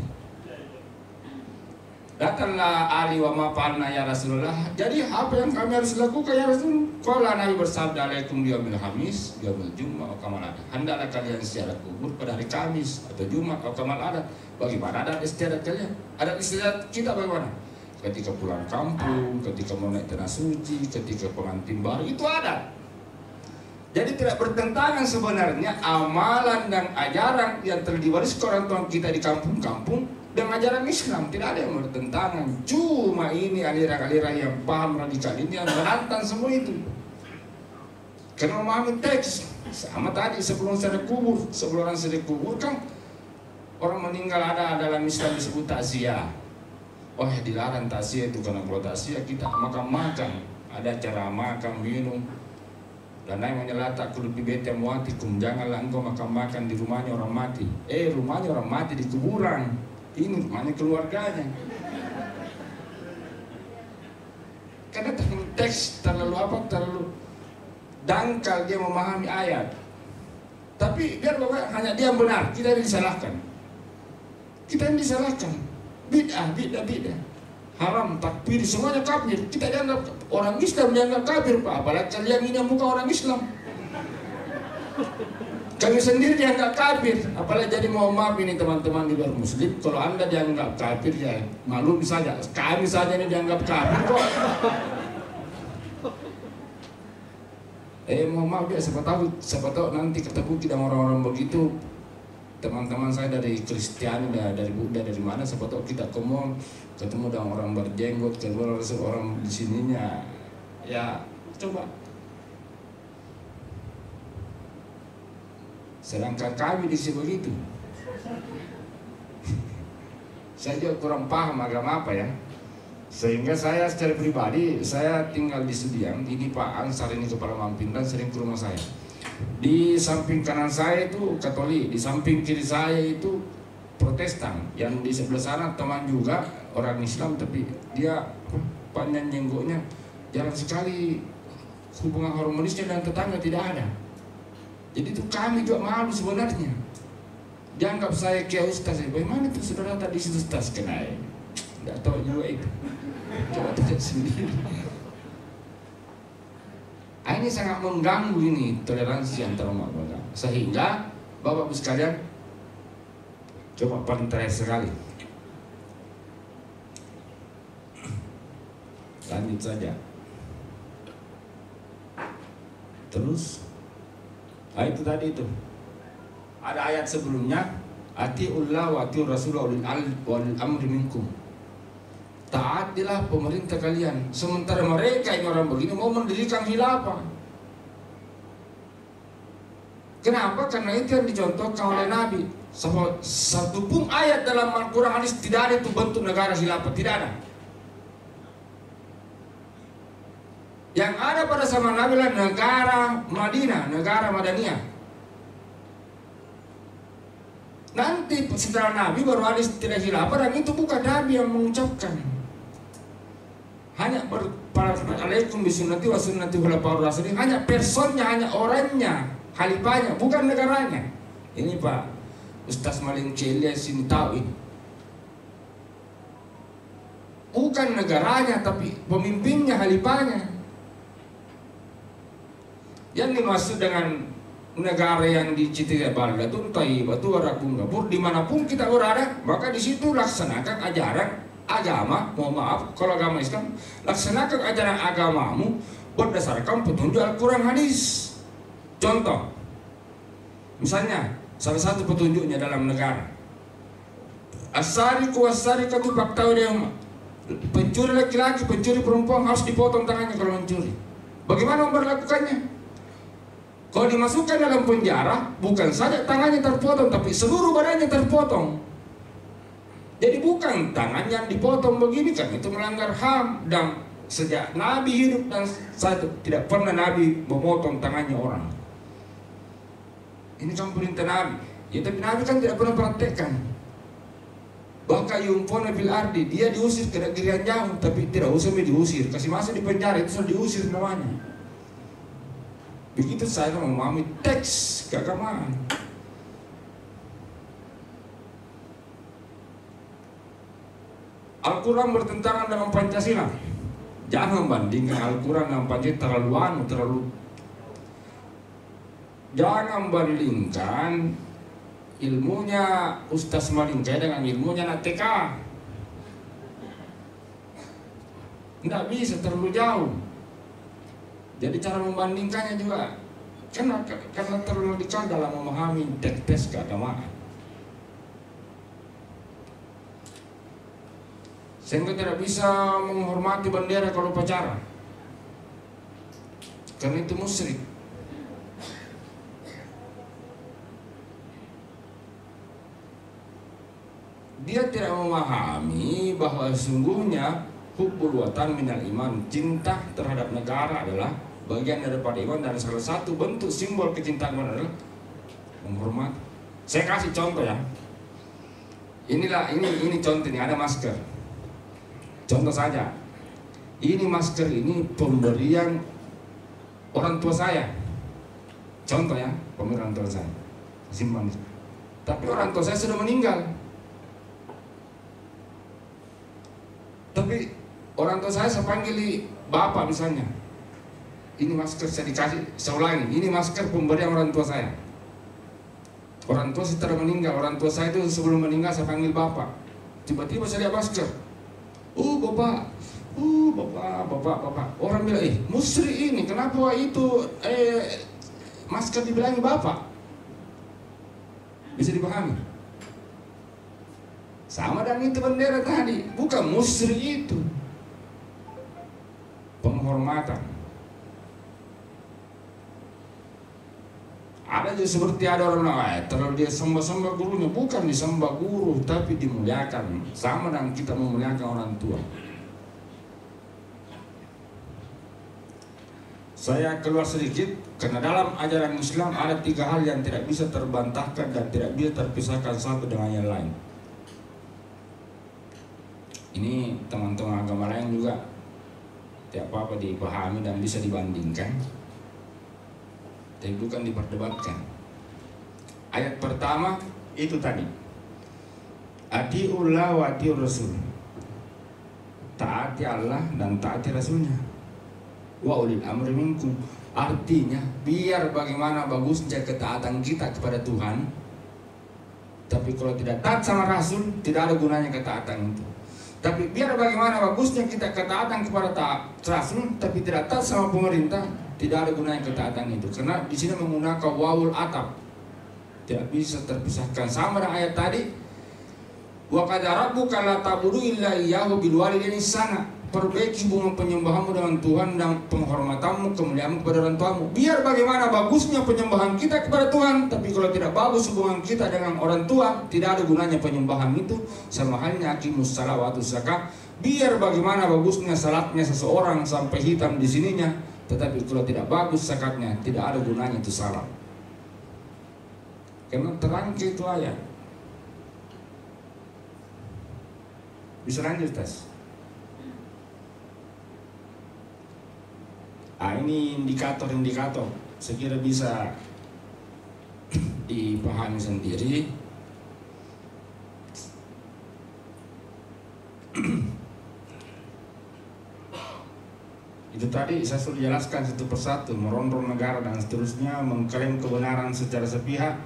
Datanglah Ali wa ma'fa'alna ya Rasulullah. Jadi apa yang kami harus lakukan ya Rasul? Kalau Nabi bersabda alaikum yaumil Khamis, yaumil Jumat, atau kamal adat. Hendaklah kalian ziarah kubur pada hari Kamis atau Jumat atau kamal adat. Bagaimana adat istiadat kalian? Adat istiadat kita bagaimana? Ketika pulang kampung, ketika mau naik tanah suci, ketika pengantin baru, itu adat. Jadi tidak bertentangan sebenarnya amalan dan ajaran yang telah diwariskan orang tua kita di kampung-kampung dan ajaran Islam. Tidak ada yang bertentangan. Cuma ini aliran-aliran yang paham radikal ini yang menantang semua itu. Karena memahami teks sama tadi sebelum saya kubur, sebelum orang saya kubur kan orang meninggal ada dalam Islam disebut takziah. Oh ya dilarang takziah itu karena kalau takziah kita makan-makan, ada cara makan minum. Dan yang menyelata kulubi bete muatikum, janganlah engkau makan-makan di rumahnya orang mati. Rumahnya orang mati di kuburan. Ini rumahnya keluarganya. Karena teks terlalu dangkal dia memahami ayat. Tapi biar Bapak hanya dia yang benar, kita yang disalahkan. Kita yang disalahkan. Bid'ah. Haram, takfir, semuanya kafir. Kita dianggap orang Islam dianggap kafir, Pak. Apalagi kalian ini bukan orang Islam. Kami sendiri dianggap kafir. Apalagi jadi mohon maaf ini teman-teman di luar Muslim. Kalau Anda dianggap kafir ya maklum saja. Kami saja ini dianggap kafir kok. Mohon maaf ya, siapa tahu nanti ketemu kita orang-orang begitu. Teman-teman saya dari Kristiani, dari Buddha, dari mana, siapa tahu kita ketemu dengan orang berjenggot, kedua orang di sininya, ya coba. Sedangkan kami di sini begitu. Saya juga kurang paham agama apa ya. Sehingga saya secara pribadi, saya tinggal di Sudiang, ini Pak Ansar ini kepala Mampindan sering ke rumah saya. Di samping kanan saya itu Katolik, di samping kiri saya itu Protestan. Yang di sebelah sana teman juga orang Islam, tapi dia panjang jenggotnya, jarang sekali hubungan harmonisnya dan tetangga tidak ada. Jadi itu kami juga malu sebenarnya. Dianggap saya kayak ustaz. Bagaimana itu saudara tadi situ ustaz kenai? Tidak tahu juga itu. Coba tanya sendiri. Ini sangat mengganggu ini toleransi antara umat beragama. Sehingga Bapak-Ibu sekalian, coba paling terakhir sekali, lanjut saja. Terus itu tadi itu. Ada ayat sebelumnya, atiullah wa atiur rasul ulil amri minkum. Taatilah pemerintah kalian. Sementara mereka yang orang begini mau mendirikan khilafah. Kenapa? Karena itu yang dicontohkan oleh Nabi. Satu pun ayat dalam Al-Quran hadis tidak ada itu bentuk negara khilafah, tidak ada. Yang ada pada zaman Nabi adalah negara Madinah, negara Madaniyah. Nanti setelah Nabi baru ada istilah khilafah, dan itu bukan Nabi yang mengucapkan. Hanya alaikum bisunnati wa sunnati khulafaur rasyidin, hanya personnya, hanya orangnya, khalifahnya, bukan negaranya. Ini Pak Ustaz Maling Celia sini tahu ini. Bukan negaranya, tapi pemimpinnya, khalifahnya. Yang dimaksud dengan negara yang di Citibalda itu Taibah, itu Warabunggabur, dimanapun kita berada, maka di situ laksanakan ajaran agama. Mohon maaf kalau agama Islam, laksanakan ajaran agamamu berdasarkan petunjuk Al-Quran hadis. Contoh, misalnya salah satu petunjuknya dalam negara, as-sariqu was-sariqatu faqta'u aydiyahuma. Pencuri laki-laki, pencuri perempuan harus dipotong tangannya kalau mencuri. Bagaimana memperlakukannya? Kalau dimasukkan dalam penjara, bukan saja tangannya terpotong, tapi seluruh badannya terpotong. Jadi bukan tangan yang dipotong begini, kan itu melanggar HAM. Dan sejak Nabi hidup dan saya tidak pernah Nabi memotong tangannya orang. Ini kan perintah Nabi. Ya, tapi Nabi kan tidak pernah praktekkan. Bahkan yumpona bil ardi, dia diusir ke negeri yang jauh, tapi tidak usah diusir, kasih masa di penjara, itu sudah diusir namanya. Begitu saya memahami teks keagamaan. Al-Quran bertentangan dengan Pancasila. Jangan bandingkan Al-Quran dengan Pancasila, terlalu. Jangan bandingkan ilmunya Ustaz Malingkai dengan ilmunya TK. Tidak bisa, terlalu jauh. Jadi cara membandingkannya juga karena terlalu dikal dalam memahami teks keagamaan. Sehingga tidak bisa menghormati bendera kalau upacara, karena itu musyrik. Dia tidak memahami bahwa sungguhnya hubbul watan minal iman, cinta terhadap negara adalah bagian daripada iman, dan salah satu bentuk simbol kecintaan adalah menghormati. Saya kasih contoh ya. Inilah ini contoh, ini ada masker. Contoh saja. Ini masker ini pemberian orang tua saya. Contoh ya, pemberian orang tua saya. Simpan. Tapi orang tua saya sudah meninggal. Tapi orang tua saya panggil bapak misalnya. Ini masker saya dikasih, saya ulangi, ini masker pemberian orang tua saya. Orang tua setelah meninggal, orang tua saya itu sebelum meninggal saya panggil bapak. Tiba-tiba saya lihat masker. Bapak. Orang bilang, musyrik ini, kenapa itu masker dibilangi bapak? Bisa dipahami? Sama dengan itu bendera tadi, bukan musyrik itu. Penghormatan. Ada juga seperti ada orang terlalu dia sembah gurunya, bukan disembah guru tapi dimuliakan. Sama dengan kita memuliakan orang tua. Saya keluar sedikit karena dalam ajaran Islam ada 3 hal yang tidak bisa terbantahkan dan tidak bisa terpisahkan satu dengan yang lain. Ini teman-teman agama lain juga tidak apa-apa dipahami dan bisa dibandingkan, tapi bukan diperdebatkan. Ayat pertama itu tadi, atiullah wa atiur rasul, taati Allah dan taati Rasulnya, wa ulil amri minkum. Artinya biar bagaimana bagusnya ketaatan kita kepada Tuhan, tapi kalau tidak taat sama Rasul tidak ada gunanya ketaatan itu. Tapi biar bagaimana bagusnya kita ketaatan kepada Rasul, tapi tidak taat sama pemerintah, tidak ada gunanya ketaatan itu. Karena di sini menggunakan wawul atap, tidak bisa terpisahkan. Sama dengan ayat tadi, wa qad rabbuka la ta'budu illa iyyahu bil walidaini ihsana. Perbaiki hubungan penyembahanmu dengan Tuhan dan penghormatanmu, kemuliaanmu kepada orang tuamu. Biar bagaimana bagusnya penyembahan kita kepada Tuhan, tapi kalau tidak bagus hubungan kita dengan orang tua, tidak ada gunanya penyembahan itu. Sama halnya aqimus shalah wa atuz zakah. Biar bagaimana bagusnya salatnya seseorang sampai hitam di sininya, tetapi kalau tidak bagus zakatnya, tidak ada gunanya itu salat. Karena terangkai itu ayat. Bisa lanjut, Tas? Ini indikator-indikator, saya kira bisa dipahami sendiri. Itu tadi saya sudah jelaskan satu persatu, merongrong negara dan seterusnya, mengklaim kebenaran secara sepihak,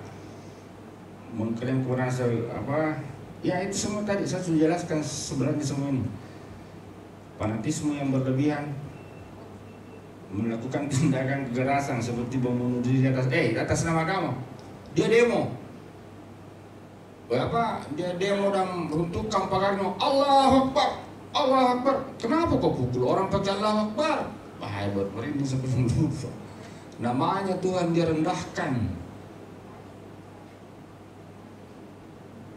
mengklaim kebenaran ya itu semua tadi saya sudah jelaskan sebenarnya semua ini. Fanatisme yang berlebihan, melakukan tindakan kekerasan seperti membunuh diri atas nama kamu. Dia demo. Dia demo dan runtuhkan pagarnya. Allahu Akbar, Allahu Akbar. Kenapa kau pukul orang pakai Allahu Akbar? Bahaya buat merinding sebelum lupa. Namanya Tuhan dia rendahkan.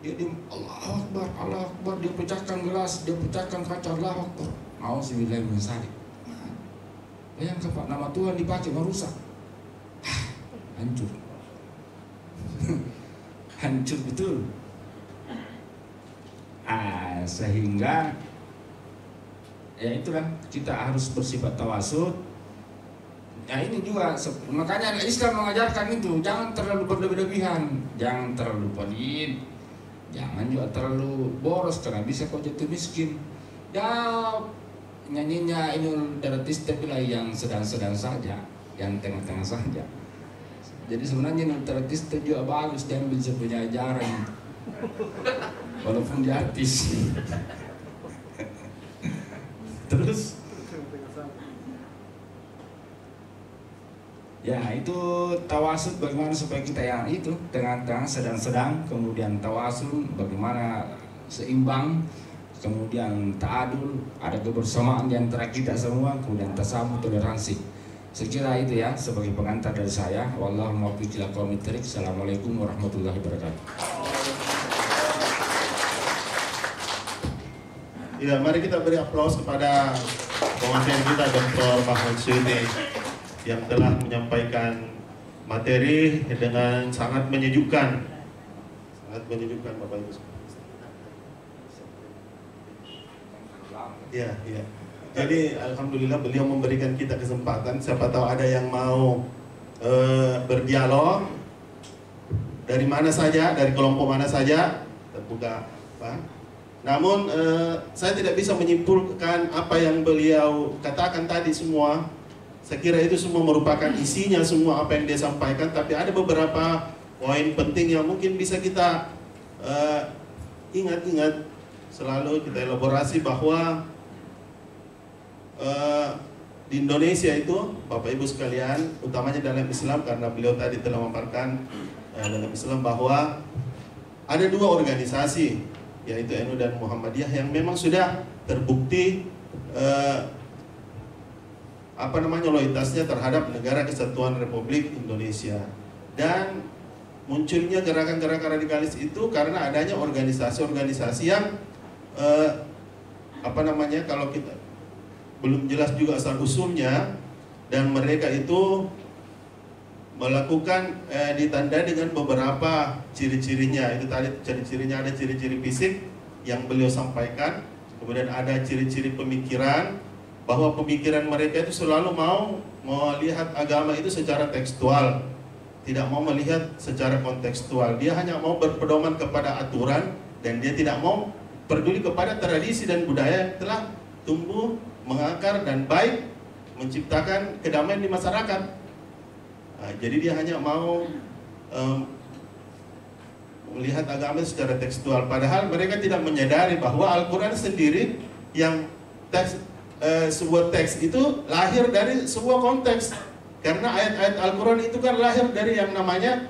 Dia demo Allahu Akbar, Allahu Akbar. Dia pecahkan gelas, dia pecahkan kaca. Allahu Akbar. Auzubillahi min dzalik. Bayangkan Pak, nama Tuhan dipakai merusak. Hancur. Hancur betul. Sehingga ya itulah, kita harus bersifat tawasud. Ya ini juga, makanya Islam mengajarkan itu, jangan terlalu berlebihan, jangan terlalu pelit, jangan juga terlalu boros karena bisa kau jatuh miskin. Ya nyanyinya ini Ultratista bila yang sedang-sedang saja, yang tengah-tengah saja. Jadi sebenarnya Ultratista juga bagus, diambil sepunya ajaran, walaupun dia artis. Terus, ya itu tawasud bagaimana supaya kita yang itu tengah-tengah sedang-sedang, kemudian tawasul bagaimana seimbang. Kemudian ta'adul, ada kebersamaan di antara kita semua, kemudian tasamuh, toleransi. Sekira itu ya sebagai pengantar dari saya. Wallahu muwaffiq ila aqwamit thoriq. Assalamualaikum warahmatullahi wabarakatuh. Ya, mari kita beri aplaus kepada pengantin kita Dr. Mahmud Syuuti yang telah menyampaikan materi dengan sangat menyejukkan. Sangat menyejukkan Bapak Ibu. Ya. Jadi alhamdulillah beliau memberikan kita kesempatan. Siapa tahu ada yang mau berdialog dari mana saja, dari kelompok mana saja, terbuka, Pak. Namun saya tidak bisa menyimpulkan apa yang beliau katakan tadi semua. Saya kira itu semua merupakan isinya semua apa yang dia sampaikan. Tapi ada beberapa poin penting yang mungkin bisa kita ingat-ingat, selalu kita elaborasi bahwa di Indonesia itu, Bapak Ibu sekalian, utamanya dalam Islam, karena beliau tadi telah memaparkan dalam Islam bahwa ada dua organisasi, yaitu NU dan Muhammadiyah, yang memang sudah terbukti loyalitasnya terhadap Negara Kesatuan Republik Indonesia. Dan munculnya gerakan-gerakan radikalis itu karena adanya organisasi-organisasi yang kalau kita belum jelas juga asal usulnya, dan mereka itu melakukan ditandai dengan beberapa ciri-cirinya. Itu tadi ciri-cirinya, ada ciri-ciri fisik yang beliau sampaikan, kemudian ada ciri-ciri pemikiran, bahwa pemikiran mereka itu selalu mau melihat agama itu secara tekstual, tidak mau melihat secara kontekstual. Dia hanya mau berpedoman kepada aturan, dan dia tidak mau peduli kepada tradisi dan budaya yang telah tumbuh, mengakar dan baik, menciptakan kedamaian di masyarakat. Jadi dia hanya mau melihat agama secara tekstual, padahal mereka tidak menyadari bahwa Al-Quran sendiri yang sebuah teks itu lahir dari sebuah konteks. Karena ayat-ayat Al-Quran itu kan lahir dari yang namanya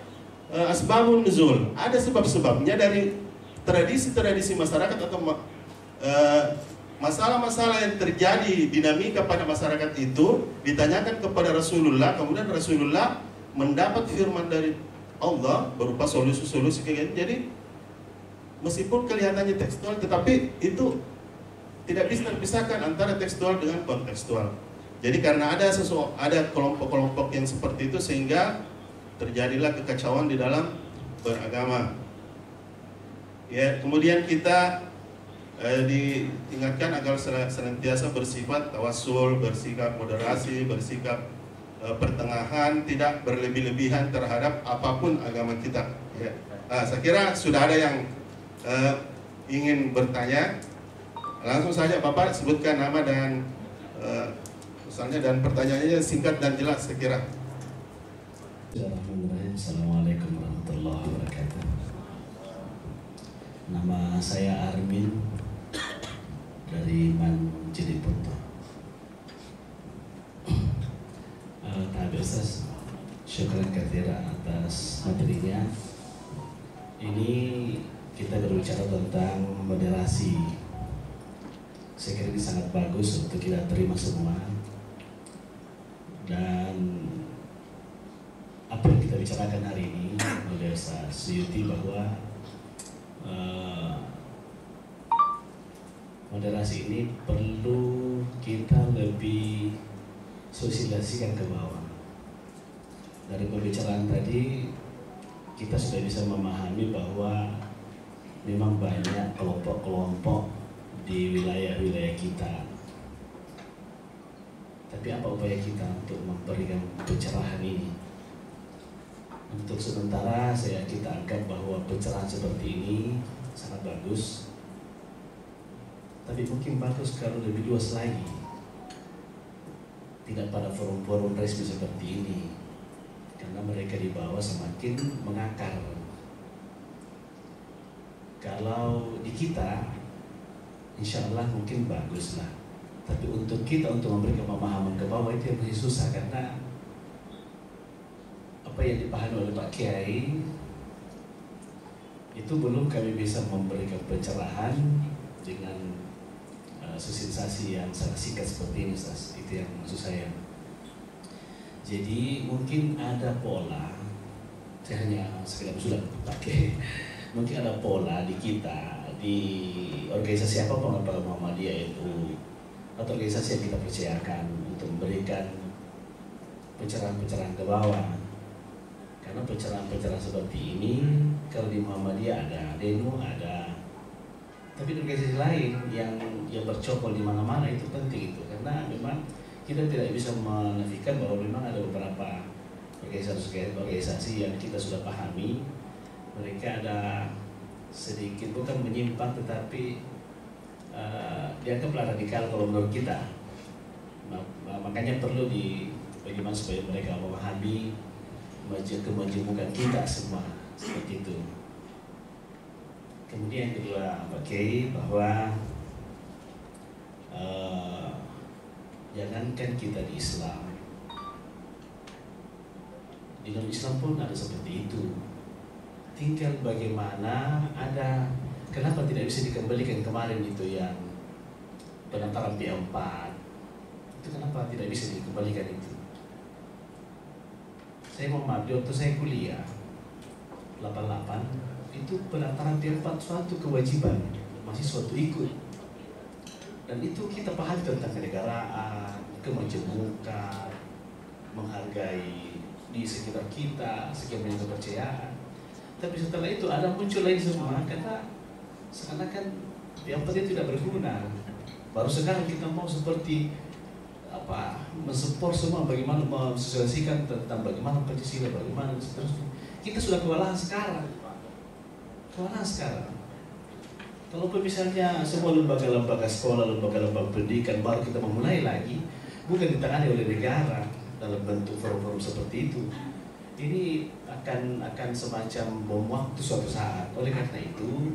asbabun nuzul. Ada sebab-sebabnya dari tradisi-tradisi masyarakat atau masalah-masalah yang terjadi, dinamika pada masyarakat itu ditanyakan kepada Rasulullah, kemudian Rasulullah mendapat firman dari Allah berupa solusi-solusi kayak gitu. Jadi meskipun kelihatannya tekstual, tetapi itu tidak bisa terpisahkan antara tekstual dengan kontekstual. Jadi karena ada kelompok-kelompok yang seperti itu sehingga terjadilah kekacauan di dalam beragama. Ya, kemudian kita diingatkan agar senantiasa bersifat tawassul, bersikap moderasi, bersikap pertengahan, tidak berlebih-lebihan terhadap apapun agama kita. Ya. Saya kira sudah ada yang ingin bertanya. Langsung saja Bapak sebutkan nama dan misalnya dan pertanyaannya singkat dan jelas saya kira. Bismillahirrahmanirrahim. Assalamualaikum warahmatullahi wabarakatuh. Nama saya Armin dari Manjilipunto. Tabi Ustaz, syukran katsiran atas materinya. Ini kita berbicara tentang moderasi. Saya kira ini sangat bagus untuk kita terima semua. Dan apa yang kita bicarakan hari ini oleh Ustaz Suyuti bahwa moderasi ini perlu kita lebih sosialisasikan ke bawah. Dari pembicaraan tadi kita sudah bisa memahami bahwa memang banyak kelompok-kelompok di wilayah-wilayah kita. Tapi apa upaya kita untuk memberikan pencerahan ini? Untuk sementara kita anggap bahwa pencerahan seperti ini sangat bagus. Tapi mungkin bagus kalau lebih luas lagi. Tidak pada forum-forum resmi seperti ini. Karena mereka di bawah semakin mengakar. Kalau di kita, insya Allah mungkin bagus lah. Tapi untuk kita untuk memberikan pemahaman ke bawah itu yang masih susah karena apa yang dipahami oleh Pak Kiai itu belum kami bisa memberikan pencerahan dengan sosialisasi yang sangat singkat seperti ini, Ustaz. Itu yang maksud saya. Jadi mungkin ada pola, saya hanya sekedar sudah pakai. Mungkin ada pola di kita, di organisasi apapun, apakah Muhammadiyah itu atau organisasi yang kita percayakan untuk memberikan pencerahan-pencerahan ke bawah. Karena pencerahan-pencerahan seperti ini kalau di Muhammadiyah ada, Denu ada, tapi organisasi lain yang bercokol di mana-mana itu penting itu karena memang kita tidak bisa menafikan bahwa memang ada beberapa organisasi yang kita sudah pahami mereka ada sedikit bukan menyimpang tetapi dianggaplah radikal kalau menurut kita. Makanya perlu bagaimana supaya mereka memahami kemajemukan kita semua seperti itu. Kemudian yang kedua Pak Kiai bahwa jangankan kita di Islam, di dalam Islam pun ada seperti itu. Tinggal bagaimana kenapa tidak bisa dikembalikan kemarin itu yang penataran P4 itu kenapa tidak bisa dikembalikan itu? Saya mau waktu saya kuliah 88 itu penataran P4 suatu kewajiban mahasiswa itu ikut dan itu kita pahami tentang kenegaraan, kemajemukan, menghargai di sekitar kita, sekian banyak kepercayaan. Tapi setelah itu ada muncul lagi semua karena seakan-akan yang penting tidak berguna. Baru sekarang kita mau seperti mensupport semua bagaimana mensosialisasikan tentang bagaimana Pancasila, bagaimana seterusnya. Kita sudah kewalahan sekarang. Kalau misalnya semua lembaga-lembaga sekolah, lembaga-lembaga pendidikan baru kita memulai lagi, bukan ditangani oleh negara dalam bentuk forum-forum seperti itu. Ini akan semacam bom waktu suatu saat. Oleh karena itu,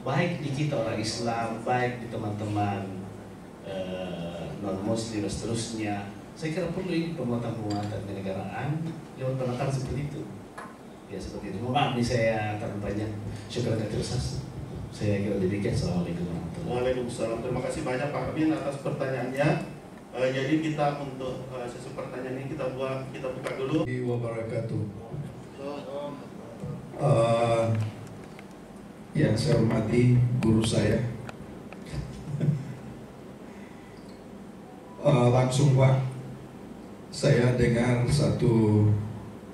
baik di kita orang Islam, baik di teman-teman non-Muslim dan seterusnya, Saya kira perlu ini penguatan-penguatan kenegaraan lewat penataran seperti itu. Ya seperti itu. Maaf nih saya terlalu banyak. Syukur terus. Saya kira demikian. Assalamualaikum warahmatullahi wabarakatuh. Waalaikumsalam. Terima kasih banyak Pak Amin atas pertanyaannya. Jadi kita untuk sesi pertanyaan ini kita buka dulu. Wabarakatuh. Yang saya hormati guru saya. Langsung Pak, saya dengar satu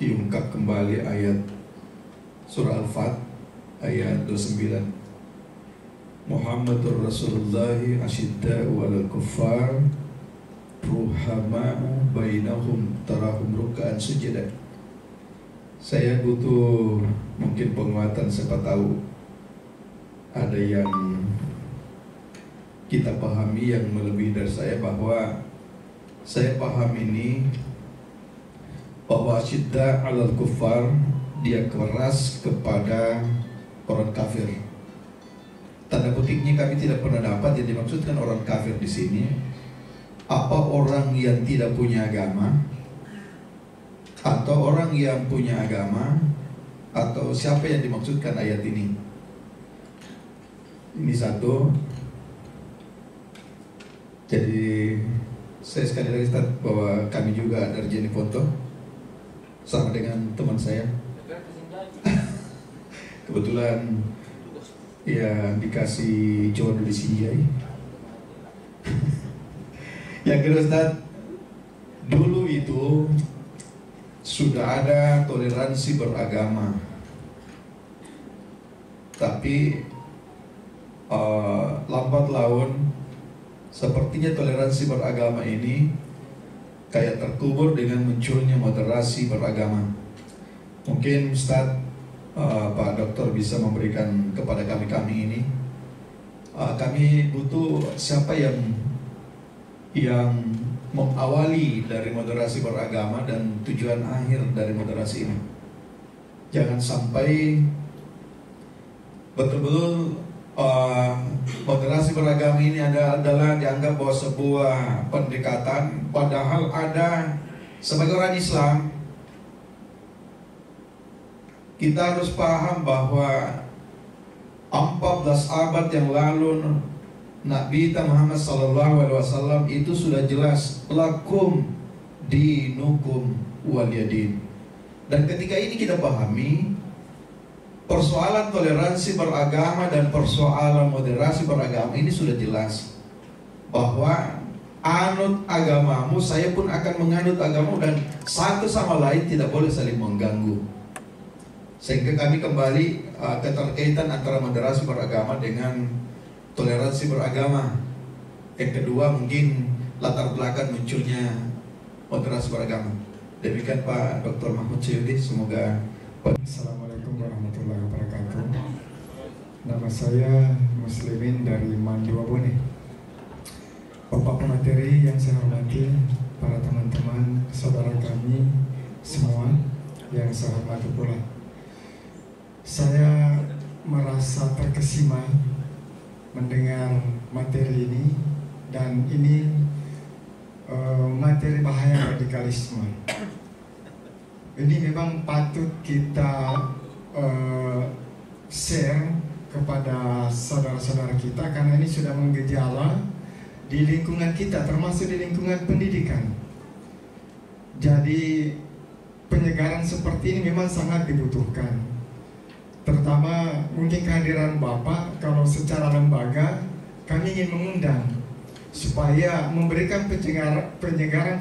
diungkap kembali ayat surah Al-Fat ayat 29. Muhammadur Rasulullah asyidda'u 'alal kuffar ruhama'u bainahum tarahum ruk'an sujada. Saya butuh mungkin penguatan, siapa tahu ada yang kita pahami yang melebihi dari saya. Bahwa saya paham ini bahwa asyidda 'alal kuffar, dia keras kepada orang kafir. Tanda petiknya kami tidak pernah dapat yang dimaksudkan orang kafir di sini. Apa orang yang tidak punya agama, atau orang yang punya agama, atau siapa yang dimaksudkan ayat ini? Ini satu. Jadi saya sekali lagi Ustaz, bahwa kami juga dari Jeni Foto sama dengan teman saya. Kebetulan ya dikasih jodoh di Sinjai. Yang kedua Ustaz, dulu itu sudah ada toleransi beragama, tapi lambat laun sepertinya toleransi beragama ini kayak terkubur dengan munculnya moderasi beragama. Mungkin Ustaz, Pak Dokter bisa memberikan kepada kami ini. Kami butuh siapa yang mengawali dari moderasi beragama dan tujuan akhir dari moderasi ini. Jangan sampai betul-betul moderasi beragama ini adalah dianggap bahwa sebuah pendekatan, padahal ada sebagai orang Islam kita harus paham bahwa 14 abad yang lalu Nabi Muhammad SAW itu sudah jelas lakum dinukum waliyadin. Dan ketika ini kita pahami persoalan toleransi beragama dan persoalan moderasi beragama ini sudah jelas bahwa anut agamamu, saya pun akan menganut agamamu, dan satu sama lain tidak boleh saling mengganggu. Sehingga kami kembali keterkaitan antara moderasi beragama dengan toleransi beragama. Yang kedua mungkin latar belakang munculnya moderasi beragama. Demikian Pak Dr. Mahmud Syedi, semoga. Assalamualaikum warahmatullahi wabarakatuh. Nama saya Muslimin dari Mandua Bone. Bapak pemateri yang saya hormati, para teman-teman, saudara kami semua yang saya hormati pula. Saya merasa terkesima mendengar materi ini, dan ini materi bahaya radikalisme. Ini memang patut kita share kepada saudara-saudara kita, karena ini sudah menggejala di lingkungan kita, termasuk di lingkungan pendidikan. Jadi penyegaran seperti ini memang sangat dibutuhkan. Terutama mungkin kehadiran Bapak, kalau secara lembaga kami ingin mengundang supaya memberikan penyegaran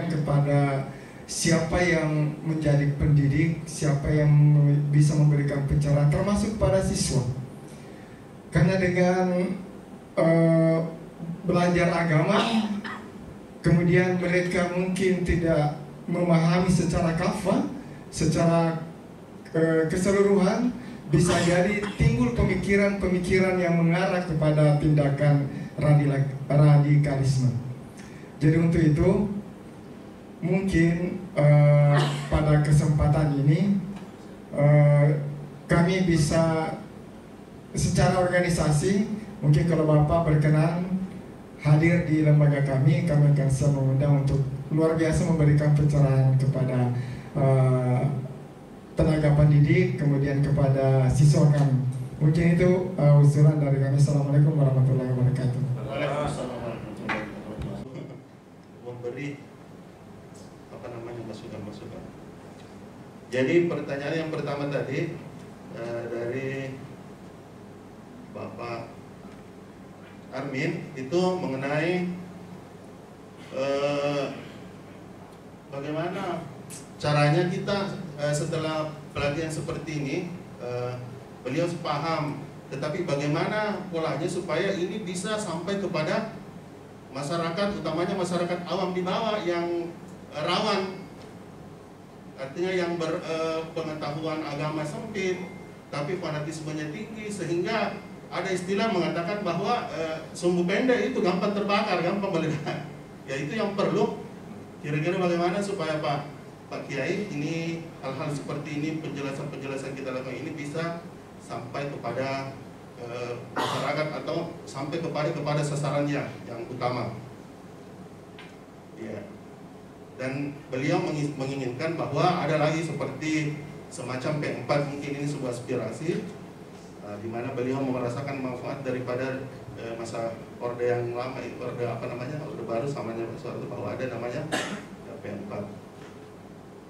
kepada siapa yang menjadi pendidik, siapa yang bisa memberikan pencerahan, termasuk pada siswa. Karena dengan belajar agama, kemudian mereka mungkin tidak memahami secara kafah, secara keseluruhan, bisa jadi timbul pemikiran-pemikiran yang mengarah kepada tindakan radikalisme. Jadi untuk itu mungkin pada kesempatan ini kami bisa secara organisasi, mungkin kalau Bapak berkenan hadir di lembaga kami akan siap mengundang untuk luar biasa memberikan pencerahan kepada tenaga pendidik, kemudian kepada siswa kami. Mungkin itu usulan dari kami. Assalamualaikum warahmatullahi wabarakatuh. Memberi masukan. Jadi pertanyaan yang pertama tadi dari Bapak Armin itu mengenai bagaimana caranya kita setelah pelatihan seperti ini, beliau paham, tetapi bagaimana polanya supaya ini bisa sampai kepada masyarakat, utamanya masyarakat awam di bawah yang rawan, artinya yang berpengetahuan agama sempit tapi fanatismenya tinggi, sehingga ada istilah mengatakan bahwa sumbu pendek itu gampang terbakar, gampang meledak. Ya, itu yang perlu kira-kira bagaimana supaya Pak Kiai ini hal-hal seperti ini, penjelasan-penjelasan kita lakukan ini bisa sampai kepada masyarakat atau sampai kepada sasarannya yang utama. Ya. Dan beliau menginginkan bahwa ada lagi seperti semacam P4, mungkin ini sebuah aspirasi di mana beliau merasakan manfaat daripada masa orde yang lama, orde orde baru samanya suatu bahwa ada namanya P4.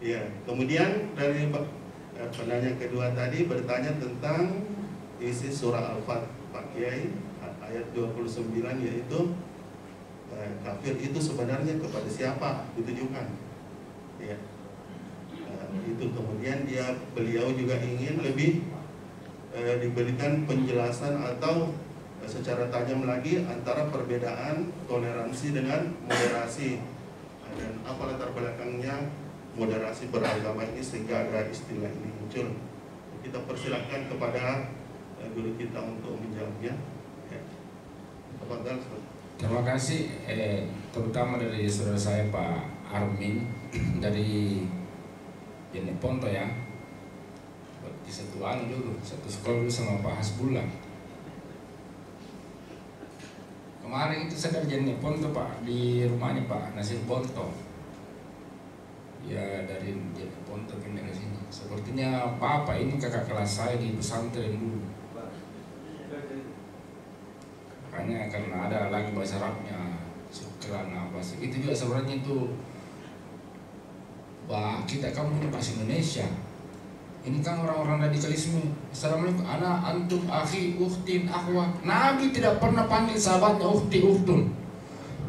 Ya, kemudian dari penanya kedua tadi bertanya tentang isi surah Al-Fat, Pak Kiai, ayat 29, yaitu kafir itu sebenarnya kepada siapa ditujukan. Ya. Itu kemudian beliau juga ingin lebih diberikan penjelasan atau secara tajam lagi antara perbedaan toleransi dengan moderasi, dan apa latar belakangnya moderasi beragama ini sehingga ada istilah ini muncul. Kita persilahkan kepada guru kita untuk menjawabnya. Terima kasih, terutama dari saudara saya Pak Armin dari Jeneponto ya. Di satu sekolah dulu sama Pak Hasbullah. Kemarin itu saya dari Jeneponto Pak, di rumahnya Pak Nasir Bonto. Ya, dari Jeneponto pindah ke sini. Sepertinya Bapak ini kakak kelas saya di pesantren dulu. Makanya karena ada lagi bahasa Arabnya, syukran apa sih. Itu juga sebenarnya itu kita kamu punya bahasa Indonesia. Ini kan orang-orang radikalisme. Assalamualaikum, ana antum akhi ukhtin akhwat. Nabi tidak pernah panggil sahabatnya ukhti ukhtun.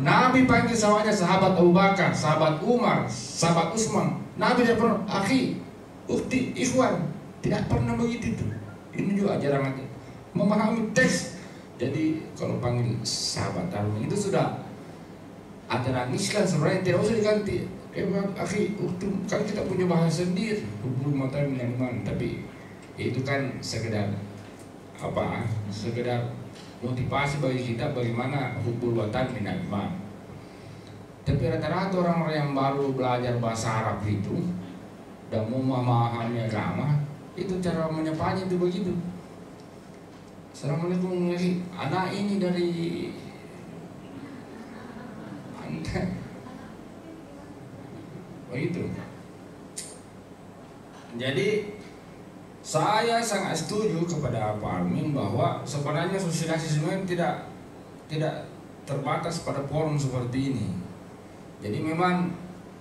Nabi panggil sahabatnya sahabat Abu Bakar, sahabat Umar, sahabat Utsman. Nabi tidak pernah akhi ukhti ikhwan. Tidak pernah begitu itu. Ini juga ajaran nanti memahami teks. Jadi kalau panggil sahabat Armin itu sudah ajaran Islam, sebenarnya tidak usah diganti. Akhi, kan kita punya bahasa sendiri, hubul mata dengan iman. Tapi itu kan sekedar apa? Sekedar motivasi bagi kita bagaimana hubul watan dengan iman. Tapi rata-rata orang-orang yang baru belajar bahasa Arab itu dan mau memahami agama, itu cara menyapanya itu begitu. Assalamualaikum, anak ini dari Anda. Begitu. Jadi saya sangat setuju kepada Pak Armin bahwa sebenarnya sosialisasi tidak terbatas pada forum seperti ini. Jadi memang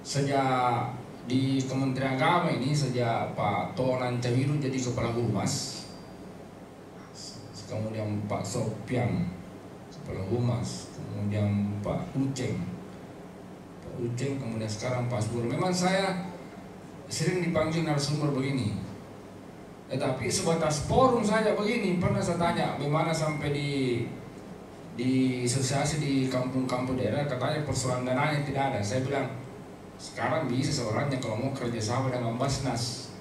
sejak di Kementerian Agama ini, sejak Pak Tonan Cawiru jadi Kepala Humas, kemudian Pak Sopian Kepala Humas, kemudian Pak Uceng, kemudian sekarang Pak Asbur. Memang saya sering dipanggil narasumber begini, tetapi sebatas forum saja begini. Pernah saya tanya bagaimana sampai di asosiasi di kampung-kampung daerah, katanya persoalan dananya tidak ada. Saya bilang sekarang bisa seorangnya kalau mau kerja sama dengan Basnas.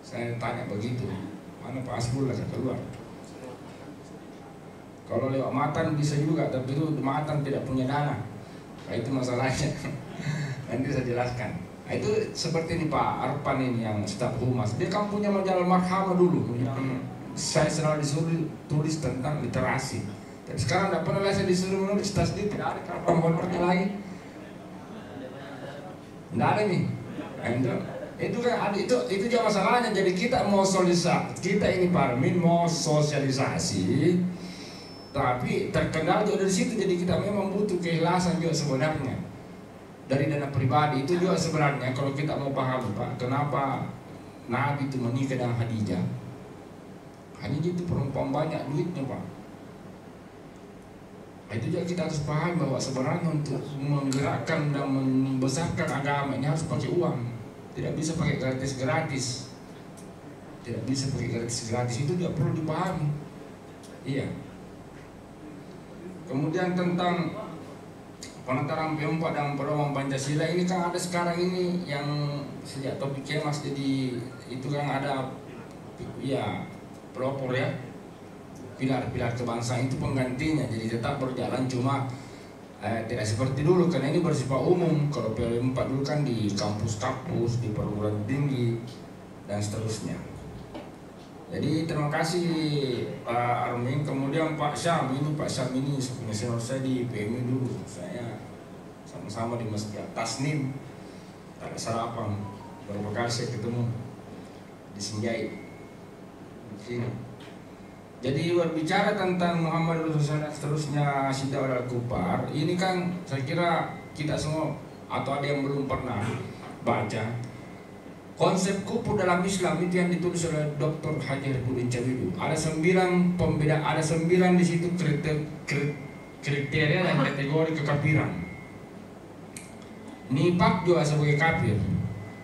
Saya tanya begitu, mana Pak Asbur lah keluar. Kalau lewat Matan bisa juga, tapi itu Matan tidak punya dana. Nah, itu masalahnya. Nanti saya jelaskan. Nah, itu seperti ini Pak Arpan ini yang staf humas. Dia kan punya majalah Marhama dulu. Saya selalu disuruh tulis tentang literasi. Tapi sekarang tidak pernah saya disuruh menulis tasdid, tidak ada kapan honornya lagi. Nggak ada nih. Itu kan itu dia masalahnya. Jadi kita mau kita ini Parmin mau sosialisasi, tapi terkenal juga dari situ. Jadi kita memang butuh keikhlasan juga sebenarnya dari dana pribadi. Itu juga sebenarnya kalau kita mau paham Pak, kenapa Nabi itu menikah dengan Khadijah. Khadijah itu perempuan banyak duitnya Pak. Itu juga kita harus paham bahwa sebenarnya untuk menggerakkan dan membesarkan agama ini harus pakai uang. Tidak bisa pakai gratis-gratis. Tidak bisa pakai gratis-gratis, itu juga perlu dipahami. Iya. Kemudian tentang penataran P4 dan pedoman Pancasila ini kan ada sekarang ini yang sejak topik Kemas, jadi itu kan ada ya pelopor ya, pilar-pilar kebangsaan itu penggantinya, jadi tetap berjalan, cuma tidak seperti dulu karena ini bersifat umum. Kalau P4 dulu kan di kampus-kampus, di perguruan tinggi dan seterusnya. Jadi terima kasih Pak Armin. Kemudian Pak Syam ini punya senior saya di PMI dulu. Saya sama-sama di Masjid Tasnim, tak sarapan. Beberapa kali saya ketemu di Sinjai di sini. Jadi berbicara tentang Muhammad Rasulullah seterusnya Syidda wal Kufar, ini kan saya kira kita semua atau ada yang belum pernah baca konsep kufur dalam Islam itu yang ditulis oleh Dr. Hajar Pudin Cabidu. Ada 9 pembeda, ada 9 di situ kriteria dan kategori kekafiran. Nifak juga sebagai kafir,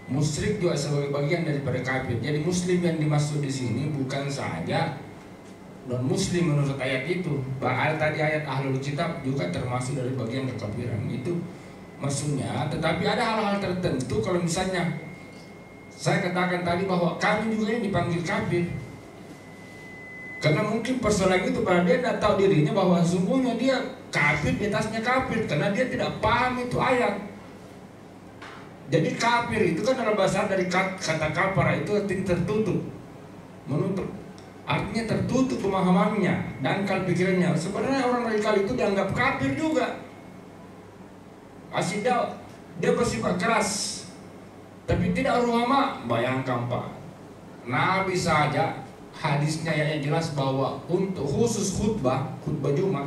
musyrik juga sebagai bagian daripada kafir. Jadi Muslim yang dimaksud di sini bukan saja non Muslim menurut ayat itu. Bahkan tadi ayat Ahlul Kitab juga termasuk dari bagian kekafiran. Itu maksudnya. Tetapi ada hal-hal tertentu, kalau misalnya saya katakan tadi bahwa kami juga ini dipanggil kafir, karena mungkin persoalan itu pada dia tidak tahu dirinya bahwa sungguhnya dia kafir di atasnya kafir, karena dia tidak paham itu ayat. Jadi kafir itu kan dalam bahasa dari kata kafara itu artinya tertutup, menutup. Artinya tertutup pemahamannya dan akal pikirannya. Sebenarnya orang radikal itu dianggap kafir juga. Asyidah dia bersifat keras, tapi tidak ulama. Bayangkan Pak, Nabi saja hadisnya yang jelas bahwa untuk khusus khutbah Jumat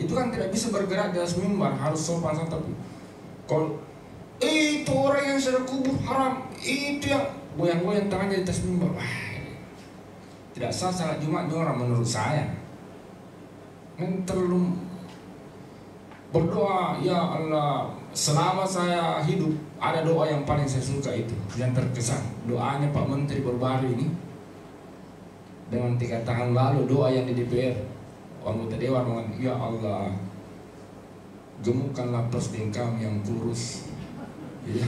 itu kan tidak bisa bergerak di atas mimbar, harus sopan santun. Kalau itu orang yang sudah kubur haram, itu yang goyang-goyang tangannya di atas mimbar, tidak sah salat Jumat orang menurut saya. Kan terlalu berdoa, ya Allah, selama saya hidup ada doa yang paling saya suka itu, yang terkesan. Doanya Pak Menteri baru-baru ini dengan 3 tahun lalu, doa yang di DPR, anggota dewan mengatakan, ya Allah, gemukkanlah presiden kami yang kurus. Ya,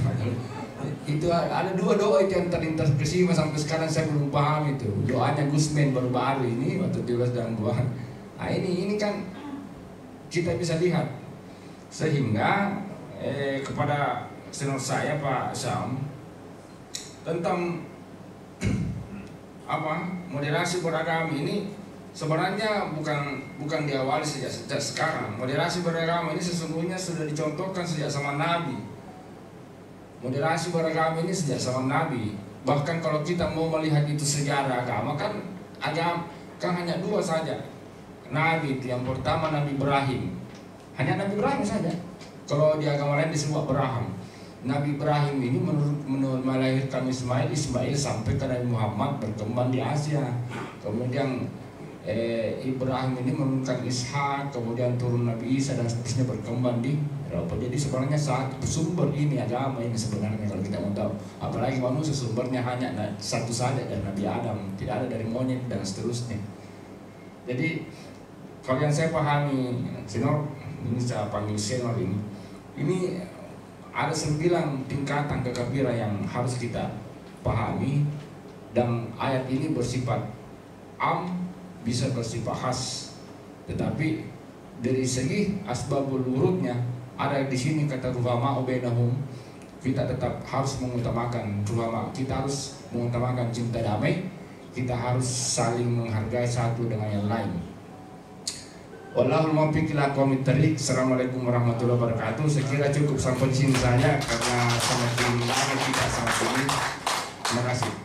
itu ada 2 doa itu yang terinterpretasi sampai sekarang saya belum paham itu. Doanya Gusmen baru-baru ini waktu diulas dalam doa. Nah ini kan kita bisa lihat, sehingga kepada senior saya Pak Syam tentang moderasi beragama ini sebenarnya bukan diawali sejak sekarang. Moderasi beragama ini sesungguhnya sudah dicontohkan sejak zaman Nabi. Moderasi beragama ini sejak zaman Nabi. Bahkan kalau kita mau melihat itu sejarah agama kan hanya 2 saja. Nabi itu yang pertama Nabi Ibrahim. Hanya Nabi Ibrahim saja. Kalau di agama lain disebut Abraham. Nabi Ibrahim ini melahirkan Ismail sampai ke Nabi Muhammad berkembang di Asia. Kemudian Ibrahim ini menurunkan Ishak, kemudian turun Nabi Isa dan seterusnya berkembang di Eropa. Jadi sebenarnya saat sumber ini agama ini sebenarnya kalau kita mau tahu, apalagi manusia sumbernya hanya satu saja dari Nabi Adam, tidak ada dari monyet dan seterusnya. Jadi kalau yang saya pahami, senior ini saya panggil senior ini ada 9 tingkatan kekafiran yang harus kita pahami, dan ayat ini bersifat bisa bersifat khas, tetapi dari segi asbabul wurudnya ada di sini kata ruhama bainahum. Kita tetap harus mengutamakan ruhama, kita harus mengutamakan cinta damai, kita harus saling menghargai satu dengan yang lain. Wallahul muwaffiq ila aqwamit thariq. Assalamualaikum warahmatullahi wabarakatuh. Sekira cukup sampai sini saja karena semakin lama kita sangat ini. Terima kasih.